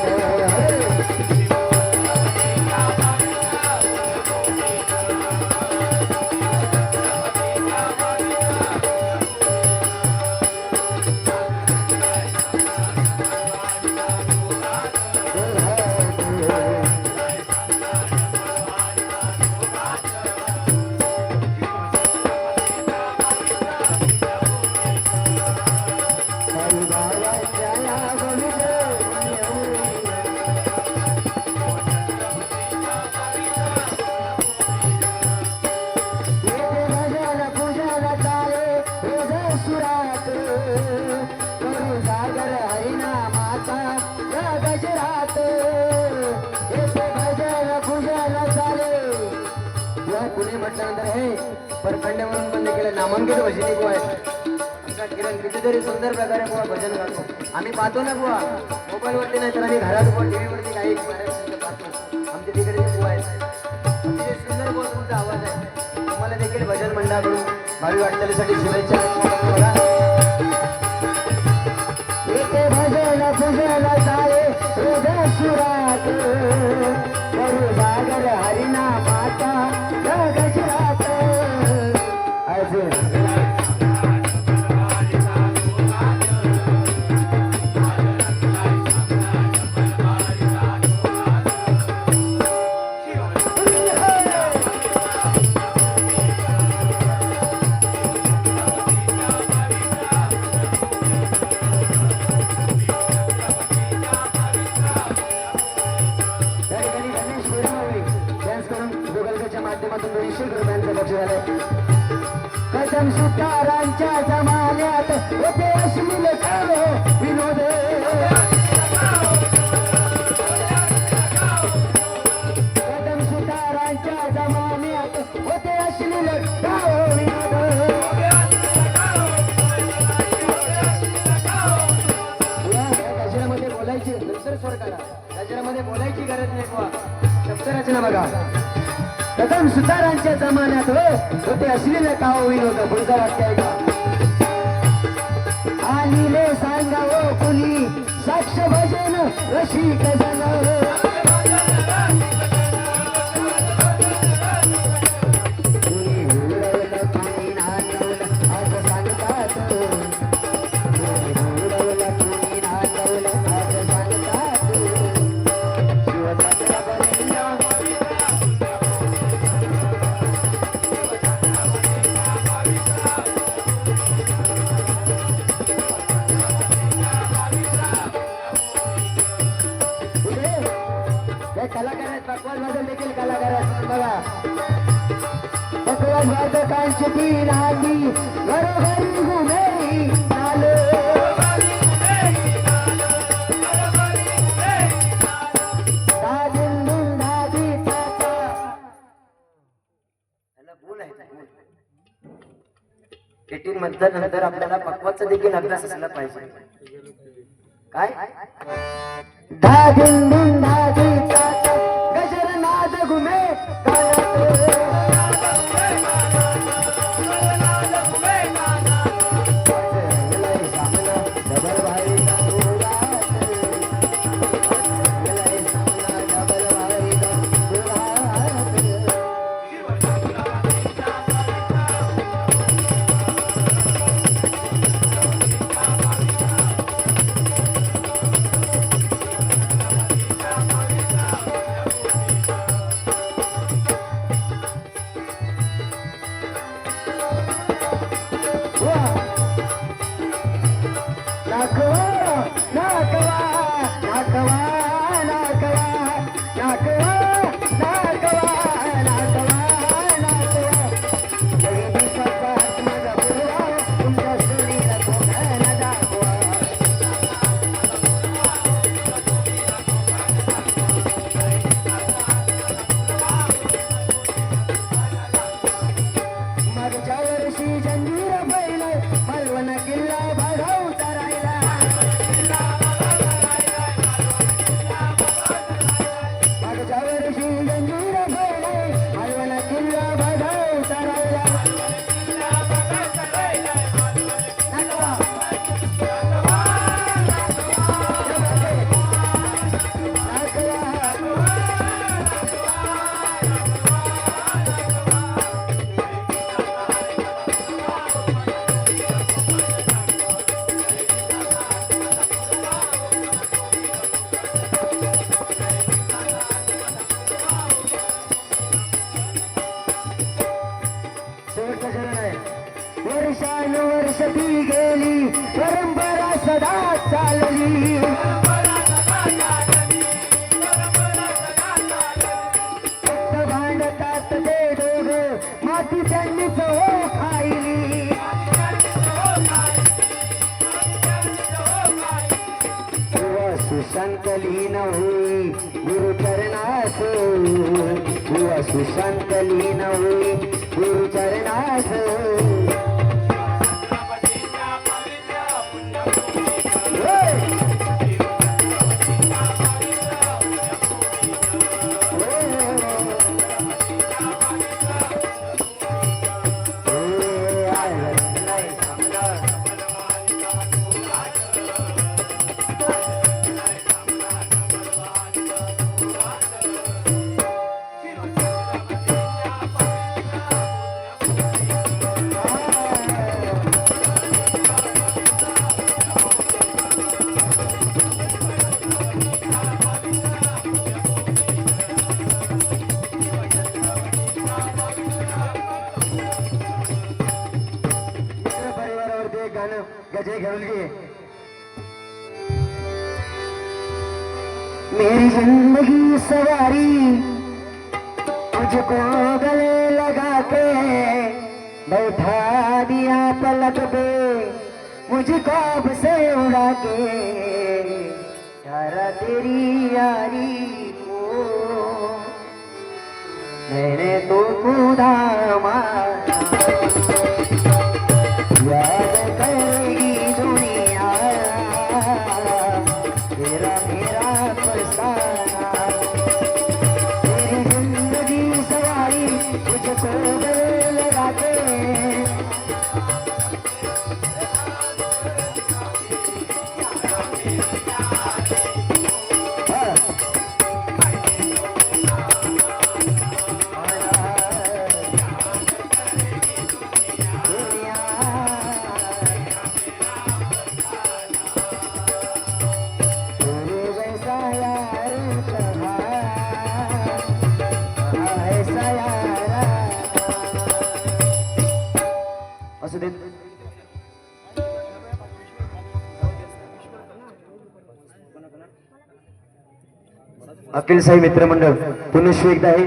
पुणे म्हटल्यानंतर हे परखंड्यावरून बंद केलं नामांकित भजनी बुवा आहेत. आमचा किरण कितीतरी सुंदर प्रकारे बुवा भजन गातो. आम्ही पाहतो ना बुवा मोबाईलवरती नाही तर आम्ही घरात बुवा टीव्हीवरती काही पाहतो. आमच्या तिकडे जे बुवा आहेत अतिशय सुंदर बुवा तुमचा आवाज आहे. तुम्हाला देखील भजन मंडळाकडून भावी वाटचालीसाठी शुभेच्छा. भजन भजन चाले सुरात सागर हरिना माता गजरात. आज कदम सुतारांच्या जमान्यात होते अश्लील विनोद. कदम सुतारांच्या जमान्यात होते अश्लील विनोद. गजरामध्ये बोलायची नंतर स्वर काढा. गजरामध्ये बोलायची गरज नाही बुवा. शब्दरचना बघा. कदम सुतारांच्या जमान्यात होते अश्लील काव विनोद. पुढचा वाक्य आहे का आलीले सांगावं कुणी साक्ष भजन रसिक जन. कुणी उडवलं कुणी नाचवलं आज सांगतात. कुणी उडवलं कुणी नाचवलं आज सांगतात. शिवछत्रपतींच्या कलाकार आहेत. पकवाज वादक देखील कलाकार आहेत. बघा पकवाज वादकांची ती रांगी घरोघरी घुमेरी नाल. एटीन नंतर आपल्याला पकवाचा देखील अभ्यास असला पाहिजे. काय धादिन दिन धादी ताता गजर नाद घुमे वर्षानुवर्ष ती गेली परंपरा सदा चालली भांडतात ते दोघ माती त्यांनीच हो खाईली सुशांत लीन होई गुरुचरणास सुशांत लीन होई गुरुचरणास गजे घेऊन घे मेरी जिंदगी सवारी मुझको गले लगा के बैठा दिया पलक पे मुझको अब से उड़ा के यारा तेरी यारी को मैंने तो खुदा माना याद करेगी दुनिया तेरा मेरा फसाना तेरी जिंदगी सवारी मुझको गले लगा के अखिल साई मित्रमंडळ पुनश्च एकदा आहे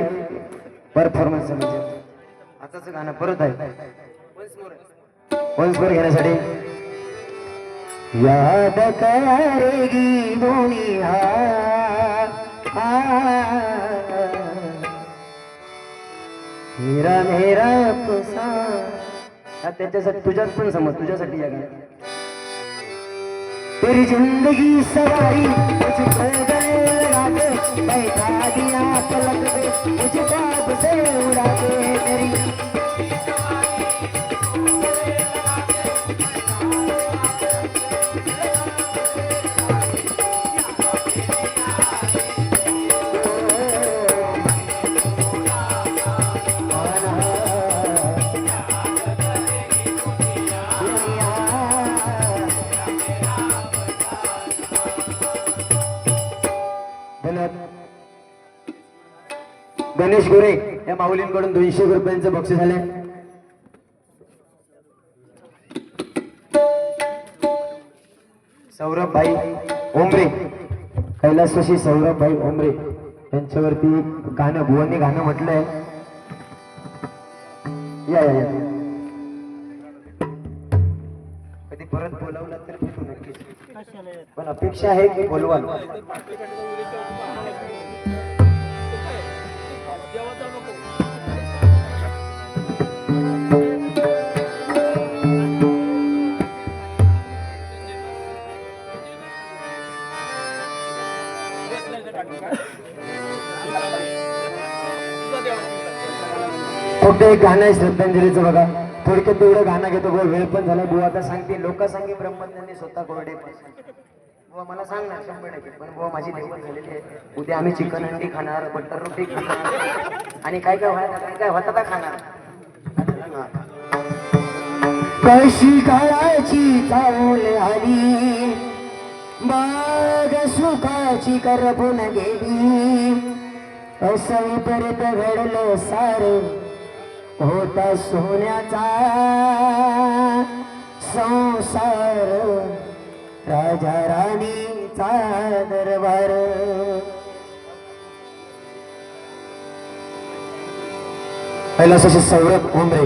परफॉर्मन्स म्हणजे आताच गाणं परत आहे वन्स मोर घेण्यासाठी याद करेगी दुनिया मेरा मेरा त्याच्यासाठी तुझ्यात पण समज तुझ्यासाठी या गाणं तेरी जिंदगी सवारी मुझको गले लगा के बैठा दिया पलक पे मुझको अब से उड़ा के मेरी गणेश गोरे या माऊलींकडून 200 रुपयांचं बक्षीस आले सौरभ भाई ओमरे कैलासवासी सौरभ भाई ओमरे यांच्यावरती गाणं भुवनी गाणं म्हटलंय या या या कधी परत बोलावलं तर भेटू नक्कीच पण अपेक्षा आहे की बोलवाल फक्त एक गाणं आहे श्रद्धांजलीचं बघा थोडक्यात तेवढं गाणं घेतो बुवा वेळ पण झाला बुवा आता सांगते लोक सांगे ब्रह्मज्ञानी स्वतः कोरडे बुवा मला सांग ना 100% पण बुवा माझी देवण झालेली आहे उद्या आम्ही चिकन अंडी खाणार बटर रोटी खाणार आणि काय काय होता खाणार कशी काळाची चावल आली बाग सुखाची करपून गेली असं परत घडलं सारं होता सोन्याचा संसार राजा राणीचा दरबार पहिला सशी सौरभ उमरे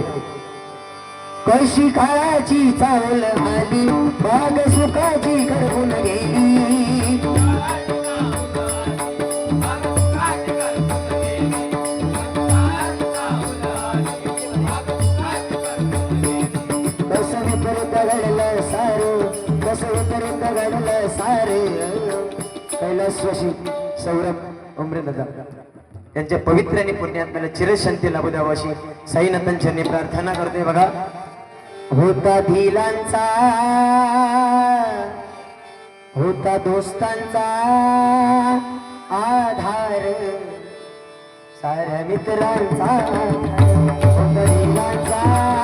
कशी काळाची चावल आली बाग सुखाची घडवून गेली कसं विपरीत घडलं सारे कसं विपरीत घडलं सारे कैलास सशी सौरभ उमरे दादा त्यांच्या पवित्र आणि पुण्यात्म्याला चिरशांती लाभू द्यावं अशी साईनाथन चरणी प्रार्थना करते बघा होता भिलांचा होता दोस्तांचा आधार साऱ्या मित्रांचा होता भिलांचा